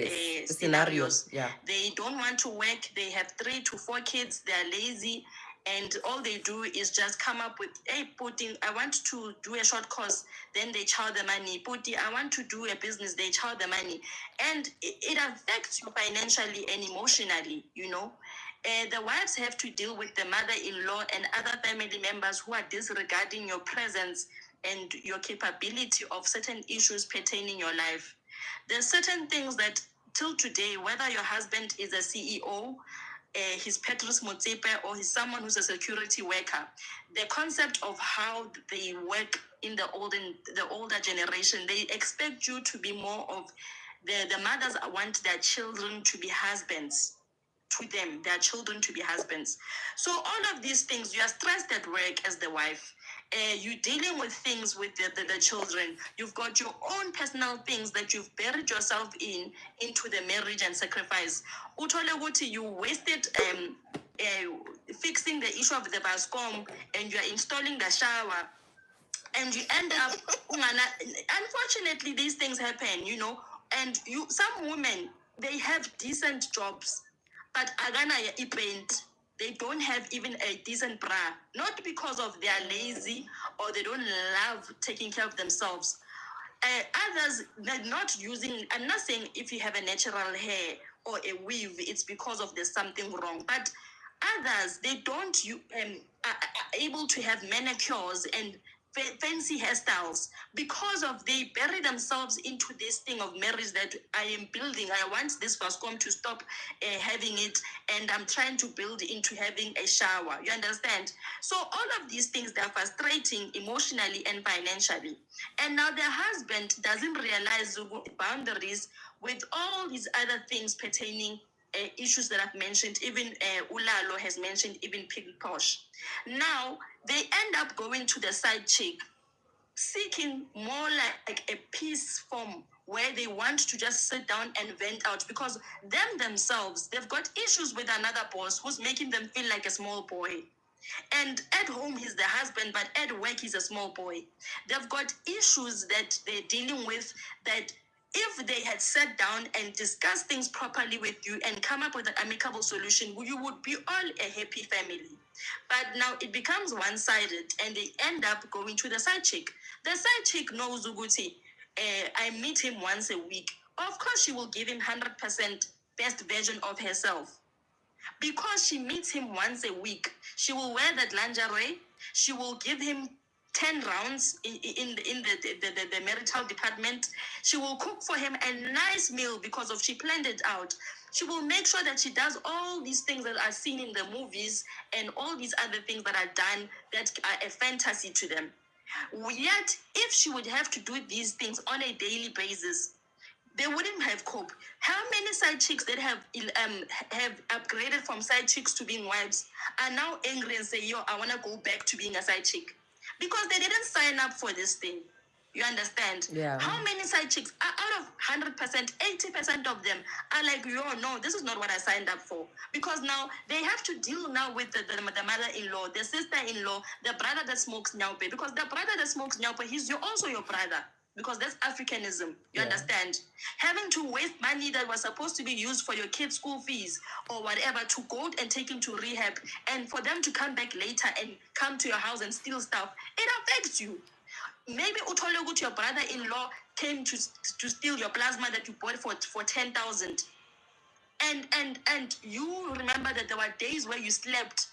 scenarios. Yeah. They don't want to work. They have 3 to 4 kids. They're lazy. And all they do is just come up with, hey, Putin, I want to do a short course. Then they chow the money. Putin, I want to do a business. They chow the money. And it affects you financially and emotionally, The wives have to deal with the mother-in-law and other family members who are disregarding your presence and your capability of certain issues pertaining your life. There's certain things that till today, whether your husband is a CEO, he's Petrus Motsepe, or he's someone who's a security worker, the concept of how they work in the older generation, they expect you to be more of the mothers want their children to be husbands to them, their children to be husbands. So all of these things, you are stressed at work as the wife. You're dealing with things with the children. You've got your own personal things that you've buried yourself into the marriage and sacrifice. Uthole ukuthi you wasted fixing the issue of the Vascom, and you're installing the shower, and you end up unfortunately these things happen, and some women, they have decent jobs, but they don't have even a decent bra, not because of they are lazy or they don't love taking care of themselves. Others, they're not using, I'm not saying if you have a natural hair or a weave, it's because of there's something wrong, but others, they don't are able to have manicures and fancy hairstyles because of they bury themselves into this thing of marriage that I am building. I want this Vascom to stop having it, and I'm trying to build into having a shower. You understand? So all of these things, they're frustrating emotionally and financially. And now the husband doesn't realize boundaries with all these other things pertaining issues that I've mentioned, even Ulalo has mentioned, even Pig Posh. Now, they end up going to the side chick, seeking more like a peace form where they want to just sit down and vent out because themselves, they've got issues with another boss who's making them feel like a small boy. And at home, he's the husband, but at work, he's a small boy. They've got issues that they're dealing with that if they had sat down and discussed things properly with you and come up with an amicable solution, you would be all a happy family. But now it becomes one-sided and they end up going to the side chick. The side chick knows Uguti. I meet him once a week. Of course, she will give him 100% best version of herself. Because she meets him once a week, she will wear that lingerie. She will give him 10 rounds in the marital department. She will cook for him a nice meal because she planned it out. She will make sure that she does all these things that are seen in the movies and all these other things that are done that are a fantasy to them. Yet, if she would have to do these things on a daily basis, they wouldn't have coped. How many side chicks that have upgraded from side chicks to being wives are now angry and say, yo, I want to go back to being a side chick? Because they didn't sign up for this thing. You understand? Yeah. How many side chicks, out of 100%, 80% of them are like, yo, no, this is not what I signed up for. Because now they have to deal now with the mother-in-law, the sister-in-law, the brother that smokes nyaupe. Because the brother that smokes nyaupe, he's also your brother. Because that's Africanism. You understand? Having to waste money that was supposed to be used for your kids' school fees or whatever to go and take him to rehab, and for them to come back later and come to your house and steal stuff, it affects you. Maybe Utologut, your brother-in-law, came to steal your plasma that you bought for 10,000. And you remember that there were days where you slept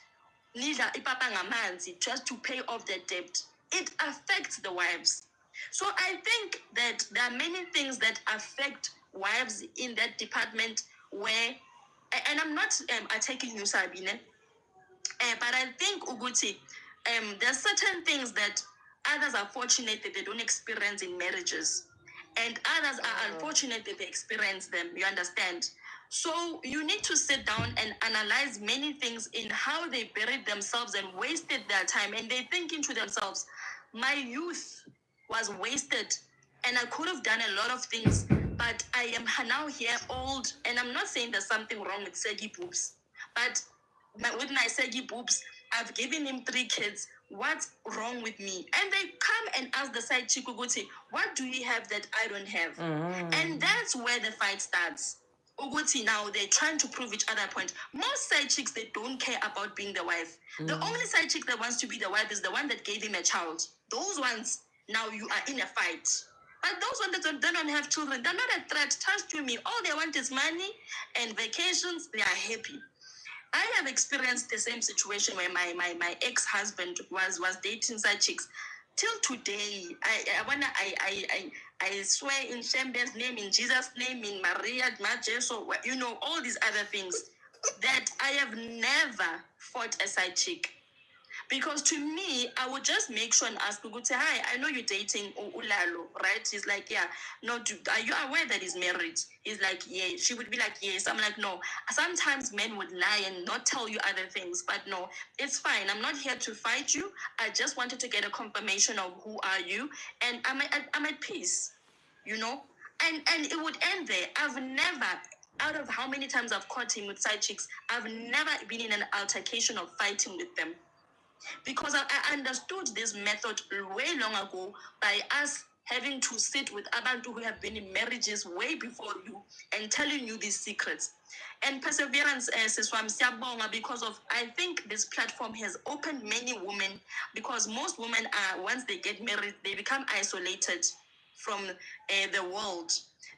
just to pay off the debt. It affects the wives. So I think that there are many things that affect wives in that department where, and I'm not attacking you, Sabine, but I think, Uguti, there's certain things that others are fortunate that they don't experience in marriages, and others are unfortunate that they experience them. You understand? So you need to sit down and analyze many things in how they buried themselves and wasted their time, and they're thinking to themselves, my youth was wasted and I could have done a lot of things but I am now here old, and I'm not saying there's something wrong with Saggie boobs, but with my Saggie boobs, I've given him 3 kids. What's wrong with me? And they come and ask the side chick, Uguti, what do you have that I don't have? And that's where the fight starts. Uguti, now they're trying to prove each other a point. Most side chicks, they don't care about being the wife. The only side chick that wants to be the wife is the one that gave him a child. Those ones, now you are in a fight. But those ones that don't have children, they're not a threat. Trust you me. All they want is money and vacations. They are happy. I have experienced the same situation where my ex-husband was dating side chicks. Till today, I swear in Shembe's name, in Jesus' name, in Maria, so you know, all these other things, that I have never fought a side chick. Because to me, I would just make sure and ask Ugu, say, hi, I know you're dating Ulalo, right? He's like, yeah. No, are you aware that he's married? He's like, yeah. She would be like, yes. I'm like, no. Sometimes men would lie and not tell you other things, but no, it's fine. I'm not here to fight you. I just wanted to get a confirmation of who are you, and I'm at peace, you know? And it would end there. I've never, out of how many times I've caught him with side chicks, I've never been in an altercation of fighting with them. Because I understood this method way long ago by us having to sit with abantu who have been in marriages way before you and telling you these secrets. And perseverance, because of, I think this platform has opened many women, because most women are, once they get married, they become isolated from the world.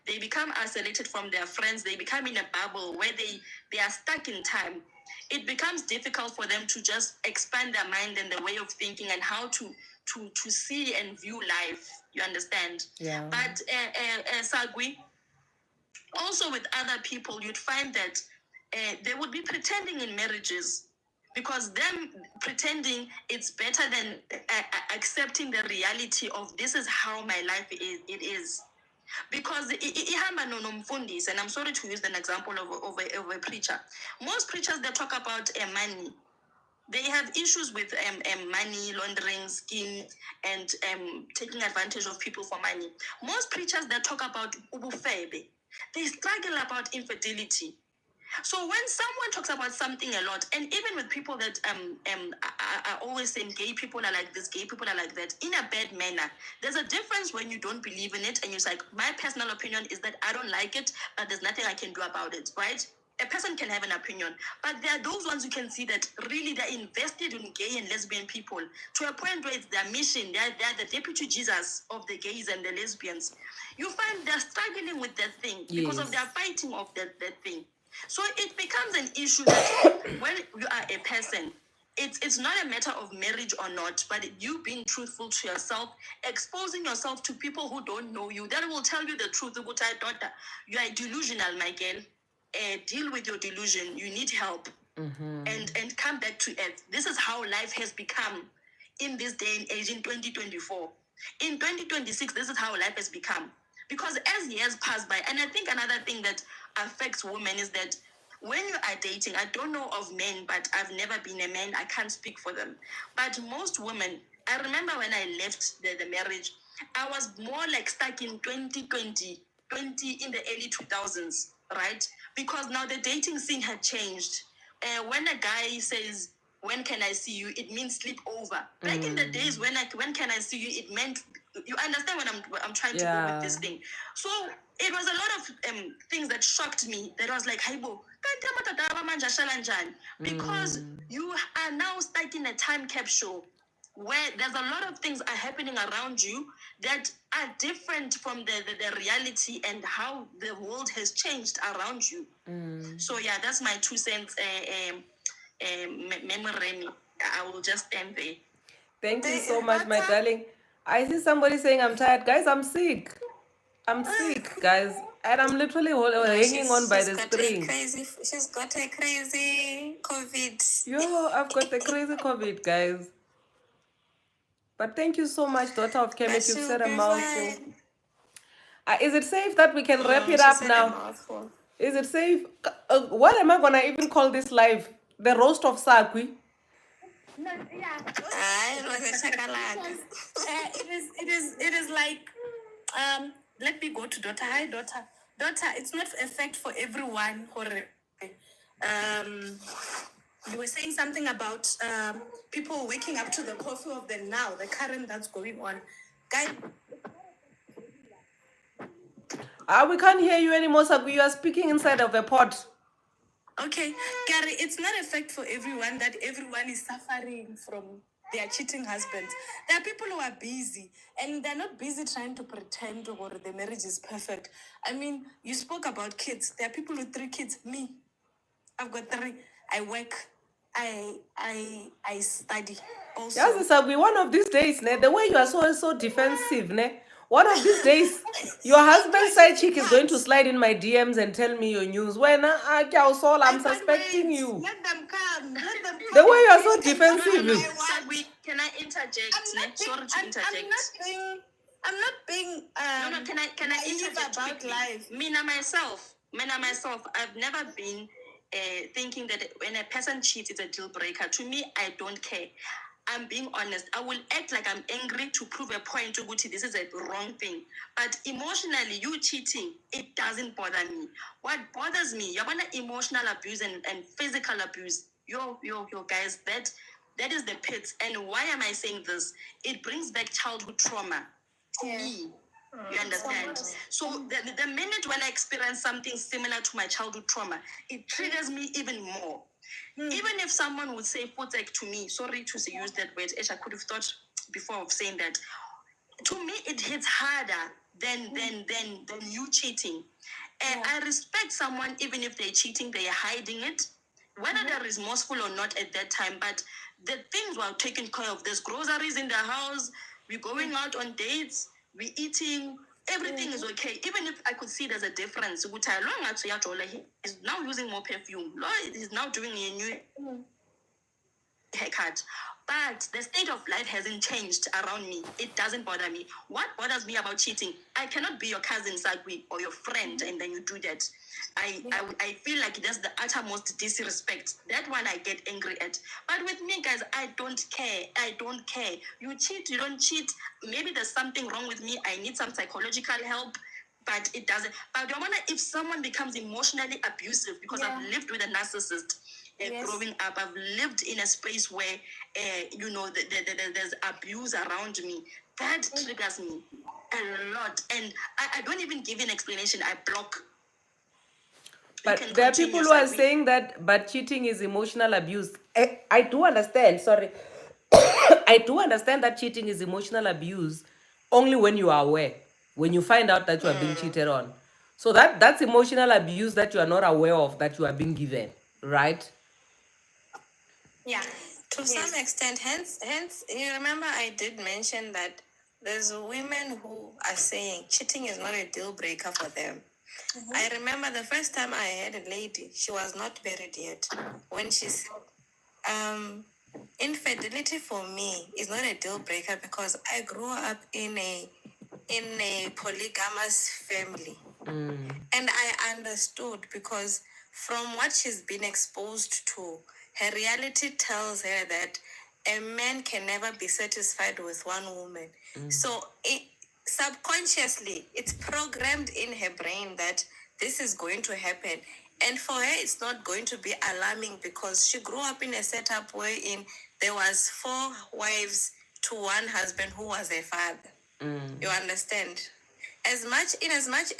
They become isolated from their friends. They become in a bubble where they are stuck in time. It becomes difficult for them to just expand their mind and the way of thinking and how to see and view life. You understand? Yeah. But Sagwie, also with other people, you'd find that they would be pretending in marriages, because them pretending it's better than accepting the reality of this is how my life is. Because and I'm sorry to use an example of a preacher. Most preachers that talk about money, they have issues with money laundering scheme and taking advantage of people for money. Most preachers that talk about ubufebe, they struggle about infidelity. So when someone talks about something a lot, and even with people that are always saying gay people are like this, gay people are like that, in a bad manner, there's a difference when you don't believe in it and you're like, my personal opinion is that I don't like it, but there's nothing I can do about it, right? A person can have an opinion, but there are those ones you can see that really they're invested in gay and lesbian people to a point where it's their mission. They're the deputy Jesus of the gays and the lesbians. You find they're struggling with that thing because of their fighting of that thing. So it becomes an issue that when you are a person, it's not a matter of marriage or not, but you being truthful to yourself, exposing yourself to people who don't know you, that will tell you the truth. Daughter, you are delusional, my girl. Deal with your delusion. You need help. And come back to earth. This is how life has become in this day and age in 2024. In 2026, this is how life has become. Because as years pass by, and I think another thing that affects women is that when you are dating, I don't know of men, but I've never been a man, I can't speak for them. But most women, I remember when I left the marriage, I was more like stuck in 2020 in the early 2000s, right? Because now the dating scene had changed. When a guy says, when can I see you, it means sleep over. Back in the days when can I see you, it meant, you understand when I'm trying to go with this thing. So it was a lot of things that shocked me, that I was like, Haibo, because you are now stuck in a time capsule where there's a lot of things are happening around you that are different from the reality and how the world has changed around you. So yeah, that's my 2 cents. Memory. I will just end there. Thank you so much, my darling. I see somebody saying I'm tired. Guys, I'm sick. I'm sick, guys. And I'm literally hanging on by the string. She's got a crazy COVID. Yo, I've got the crazy COVID, guys. But thank you so much, daughter of Kemet. You've said a mouthful. Is it safe that we can wrap it up now? Is it safe? What am I going to even call this live? The roast of Sagwie? No, yeah. It was a chocolate. It is like let me go to daughter. Hi, daughter. Daughter, it's not a fact for everyone. You were saying something about people waking up to the coffee of the now, the current that's going on. Guys, We can't hear you anymore, Sagwie. You are speaking inside of a pot. okay, Gary, it's not a fact for everyone that everyone is suffering from their cheating husbands. There are people who are busy and they're not busy trying to pretend or the marriage is perfect. I mean, you spoke about kids. There are people with 3 kids. Me, I've got 3. I work. I study also. Yes, Sagwie, one of these days, ne, the way you are so defensive, ne, one of these days, your husband's side chick is going to slide in my DMs and tell me your news. When I'm suspecting you. Let them come. Let them come. The way you are so defensive. Sagwie, can I interject? Sorry to interject. I'm not being No, can I interject about quickly? life. Me and myself, I've never been thinking that when a person cheats, it's a deal breaker. To me, I don't care. I'm being honest. I will act like I'm angry to prove a point to Guti. This is a wrong thing. But emotionally, you cheating, it doesn't bother me. What bothers me, you're emotional abuse and physical abuse. Yo, guys, that is the pits. And why am I saying this? It brings back childhood trauma to me. You understand? So the minute when I experience something similar to my childhood trauma, it triggers me even more. Even if someone would say "fotek" to me, sorry to use that word, I could have thought before of saying that. To me, it hits harder than you cheating. I respect someone even if they're cheating, they are hiding it, whether they're remorseful or not at that time. But the things were taken care of. There's groceries in the house. We're going out on dates. We're eating. Everything is okay. Even if I could see there's a difference. He's now using more perfume. He's now doing a new haircut. But the state of life hasn't changed around me. It doesn't bother me. What bothers me about cheating, I cannot be your cousin, Sagwie, or your friend, and then you do that. I feel like that's the uttermost disrespect. That one I get angry at. But with me, guys, I don't care. You cheat, you don't cheat. Maybe there's something wrong with me. I need some psychological help. But it doesn't. But I wonder if someone becomes emotionally abusive because I've lived with a narcissist. Growing up, I've lived in a space where, there's abuse around me. That triggers me a lot. And I don't even give an explanation. I block. But there are people who are saying that, but cheating is emotional abuse. I do understand, sorry. I do understand that cheating is emotional abuse only when you are aware, when you find out that you are being cheated on. So that's emotional abuse that you are not aware of, that you are being given, right? Yeah, to some extent. Hence, you remember I did mention that there's women who are saying cheating is not a deal breaker for them. I remember the first time I had a lady, she was not married yet, when she said, infidelity for me is not a deal breaker because I grew up in a polygamous family. And I understood because from what she's been exposed to, her reality tells her that a man can never be satisfied with one woman. So subconsciously, it's programmed in her brain that this is going to happen. And for her, it's not going to be alarming because she grew up in a setup wherein there was 4 wives to 1 husband who was a father. You understand? As much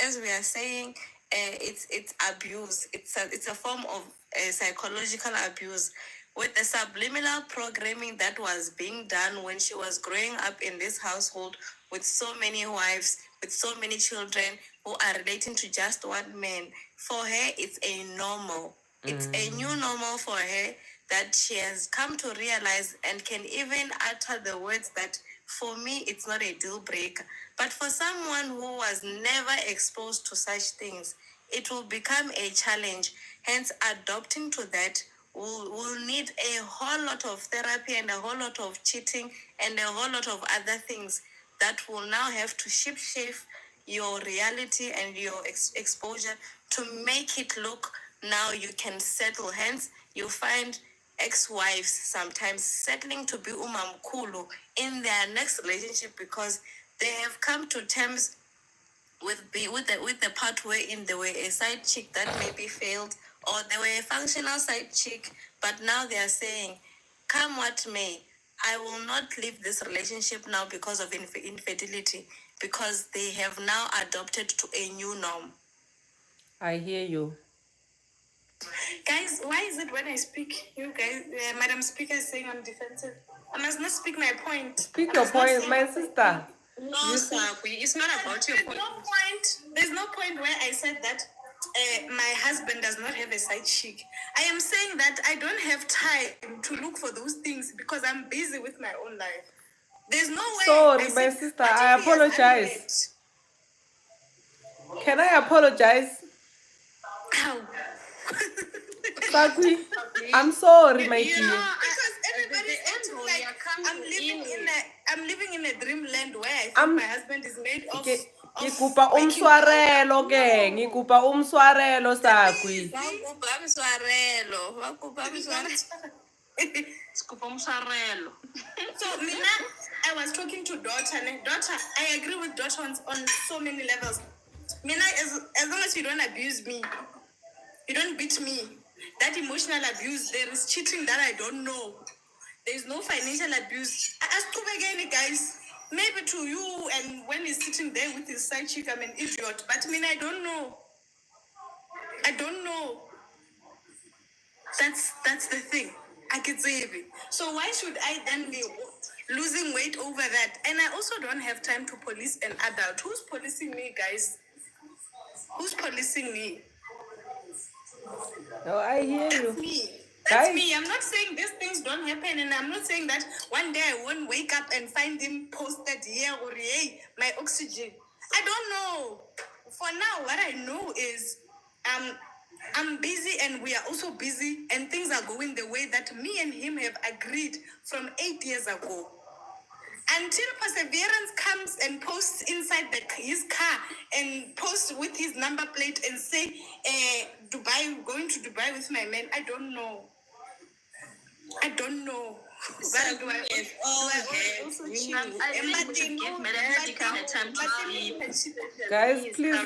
as we are saying it's abuse, it's a form of psychological abuse, with the subliminal programming that was being done when she was growing up in this household with so many wives, with so many children who are relating to just one man. For her, it's a normal. It's a new normal for her that she has come to realize and can even utter the words that for me, it's not a deal breaker. But for someone who was never exposed to such things, it will become a challenge. Hence, adopting to that will need a whole lot of therapy and a whole lot of cheating and a whole lot of other things that will now have to shape your reality and your exposure to make it look now you can settle. Hence, you find ex-wives sometimes settling to be umamkulu in their next relationship because they have come to terms with the part wherein they were a side chick that maybe failed, or they were a functional side chick, but now they are saying, come what may, I will not leave this relationship now because of infidelity, because they have now adopted to a new norm. I hear you. Guys, why is it when I speak, you guys, Madam Speaker is saying I'm defensive? I must not speak my point. Speak your point, my sister. No, Sagwie, it's not about your point. There's no point where I said that my husband does not have a side chick. I am saying that I don't have time to look for those things because I'm busy with my own life. There's no way. Sorry, my sister, I apologize. Can I apologize? How? Sagwie, I'm sorry, my dear. Because everybody's acting like I'm living in a dreamland where I think my husband is made of. Ngikupa umswarelo ke, ngikupa umswarelo Sagwie. So Mina, I was talking to daughter. Daughter, I agree with daughter on so many levels. Mina, as long as you don't abuse me, you don't beat me. That emotional abuse, there is cheating that I don't know. There is no financial abuse. Ask him again, guys. Maybe to you, and when he's sitting there with his side chick, I'm an idiot. But I don't know. I don't know. That's the thing. I can say it. So why should I then be losing weight over that? And I also don't have time to police an adult. Who's policing me, guys? Who's policing me? Oh, I hear you. That's me. That's me. I'm not saying these things don't happen, and I'm not saying that one day I won't wake up and find him posted here or hey, my oxygen. I don't know. For now, what I know is I'm busy and we are also busy, and things are going the way that me and him have agreed from 8 years ago. Until Perseverance comes and posts inside his car and posts with his number plate and say, Dubai, going to Dubai with my man. I don't know. I don't know. But do I also cheat? Guys, please,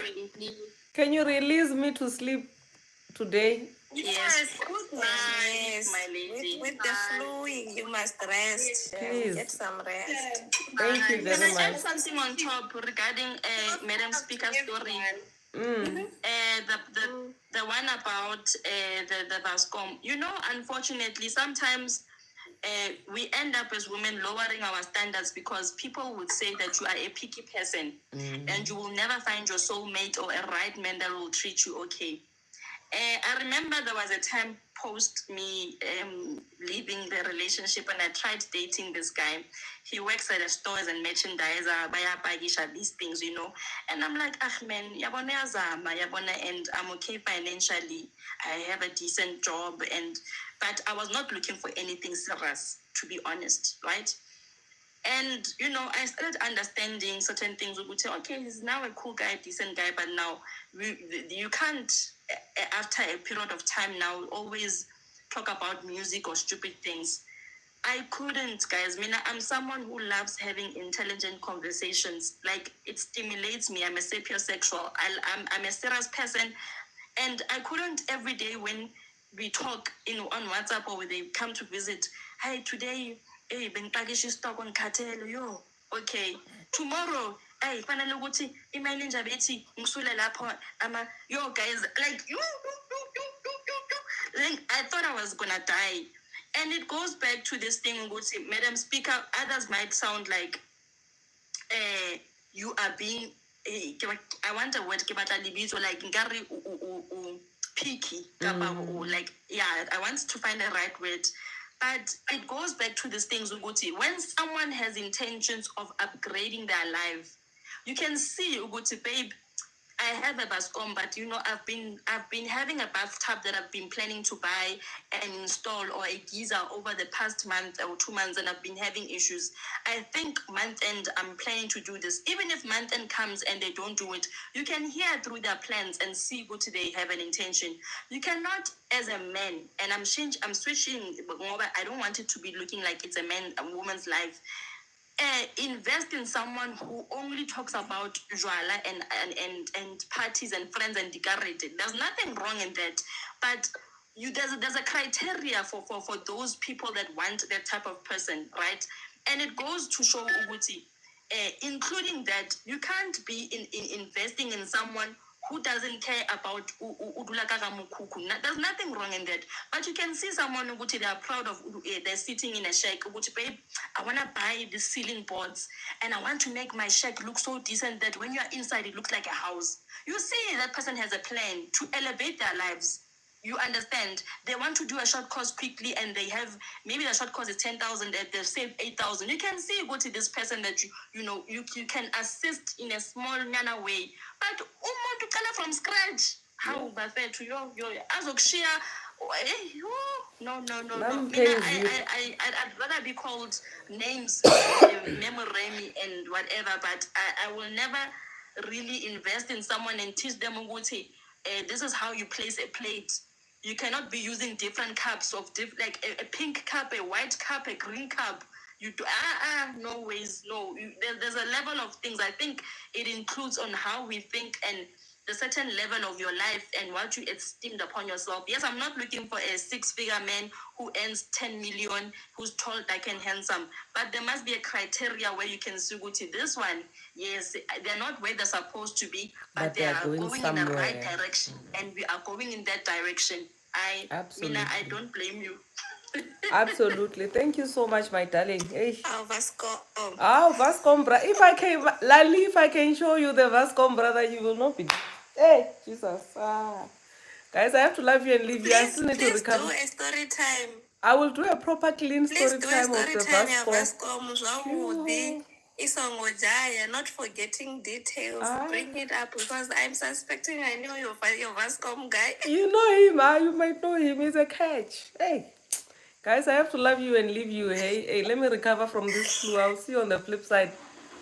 can you release me to sleep today? Yes, good night, my lady. With the flu, you must rest. Please. Get some rest. Thank you very Can I add much. something on top regarding Madam Speaker's story? The one about the Vascom. Unfortunately, sometimes we end up as women lowering our standards because people would say that you are a picky person and you will never find your soulmate or a right man that will treat you okay. I remember there was a time post me leaving the relationship, and I tried dating this guy. He works at a store as a merchandiser, buy these things, And I'm like, man, yabona yazama, yabona, and I'm okay financially. I have a decent job, but I was not looking for anything serious, to be honest, right? And, I started understanding certain things. We would say, okay, he's now a cool guy, decent guy, but now you can't, after a period of time now, always talk about music or stupid things. I couldn't, guys. I'm someone who loves having intelligent conversations. Like, it stimulates me. I'm a sapiosexual. I'm a serious person. And I couldn't every day when we talk on WhatsApp or when they come to visit, hey, today, hey, bengipakisha stock on cartel, yo. Okay. Tomorrow, hey, fanele ukuthi imali enjabe ethi ngisule lapho yo guys, like like I thought I was gonna die. And it goes back to this thing, Madam Speaker, others might sound like you are being I want a word like picky, like, yeah, I want to find the right word. But it goes back to these things, Uguti. When someone has intentions of upgrading their life, you can see, Uguti, babe, I have a Vascom, but I've been having a bathtub that I've been planning to buy and install, or a geyser over the past month or 2 months, and I've been having issues. I think month end I'm planning to do this. Even if month end comes and they don't do it, you can hear through their plans and see what they have an intention. You cannot, as a man, and I'm switching, I don't want it to be looking like it's a woman's life. invest in someone who only talks about jwala and parties and friends and dikarete. There's nothing wrong in that, but there's a criteria for those people that want that type of person, right? And it goes to show Uguti, including that you can't be in investing in someone who doesn't care about there's nothing wrong in that. But you can see someone who they are proud of, they're sitting in a shack, babe, I want to buy the ceiling boards and I want to make my shack look so decent that when you're inside it looks like a house. You see that person has a plan to elevate their lives. You understand? They want to do a short course quickly and they have, maybe the short course is 10,000, they've saved 8,000. You can see, go to this person that you can assist in a small nana way. But to color from scratch. How to yo azokushia no. I'd rather be called names, memory and whatever, but I will never really invest in someone and teach them this is how you place a plate. You cannot be using different cups of like a pink cup, a white cup, a green cup. You do no ways, no. There's a level of things. I think it includes on how we think and the certain level of your life and what you esteemed upon yourself. Yes, I'm not looking for a 6-figure man who earns 10 million, who's tall, dark, and handsome. But there must be a criteria where you can see this one. Yes, they're not where they're supposed to be, but they are going in the right direction, and we are going in that direction. Mina, I don't blame you. Absolutely. Thank you so much, my darling. Hey. Vasco. Vascom brother. If I can show you the Vascom brother, you will not be. Hey, Jesus. Guys, I have to love you and leave you. I still need to recover. Do a story time. I will do a proper clean story time of the Vascom. Isongojaya, not forgetting details. Bring it up because I'm suspecting I know your Vascom guy. You know him, you might know him. He's a catch. Hey. Guys, I have to love you and leave you. Hey, let me recover from this flu. I'll see you on the flip side.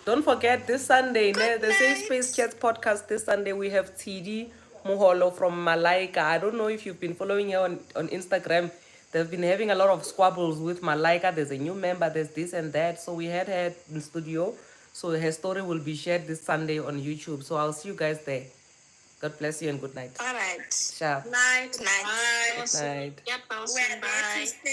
Don't forget this Sunday, the Safe Space Chats podcast. This Sunday we have TD Moholo from Malaika. I don't know if you've been following her on Instagram. They've been having a lot of squabbles with Malaika. There's a new member, there's this and that. So we had her in studio. So her story will be shared this Sunday on YouTube. So I'll see you guys there. God bless you and good night. All right. Sharp. Night. Good night. Yep, Bye. Thank you.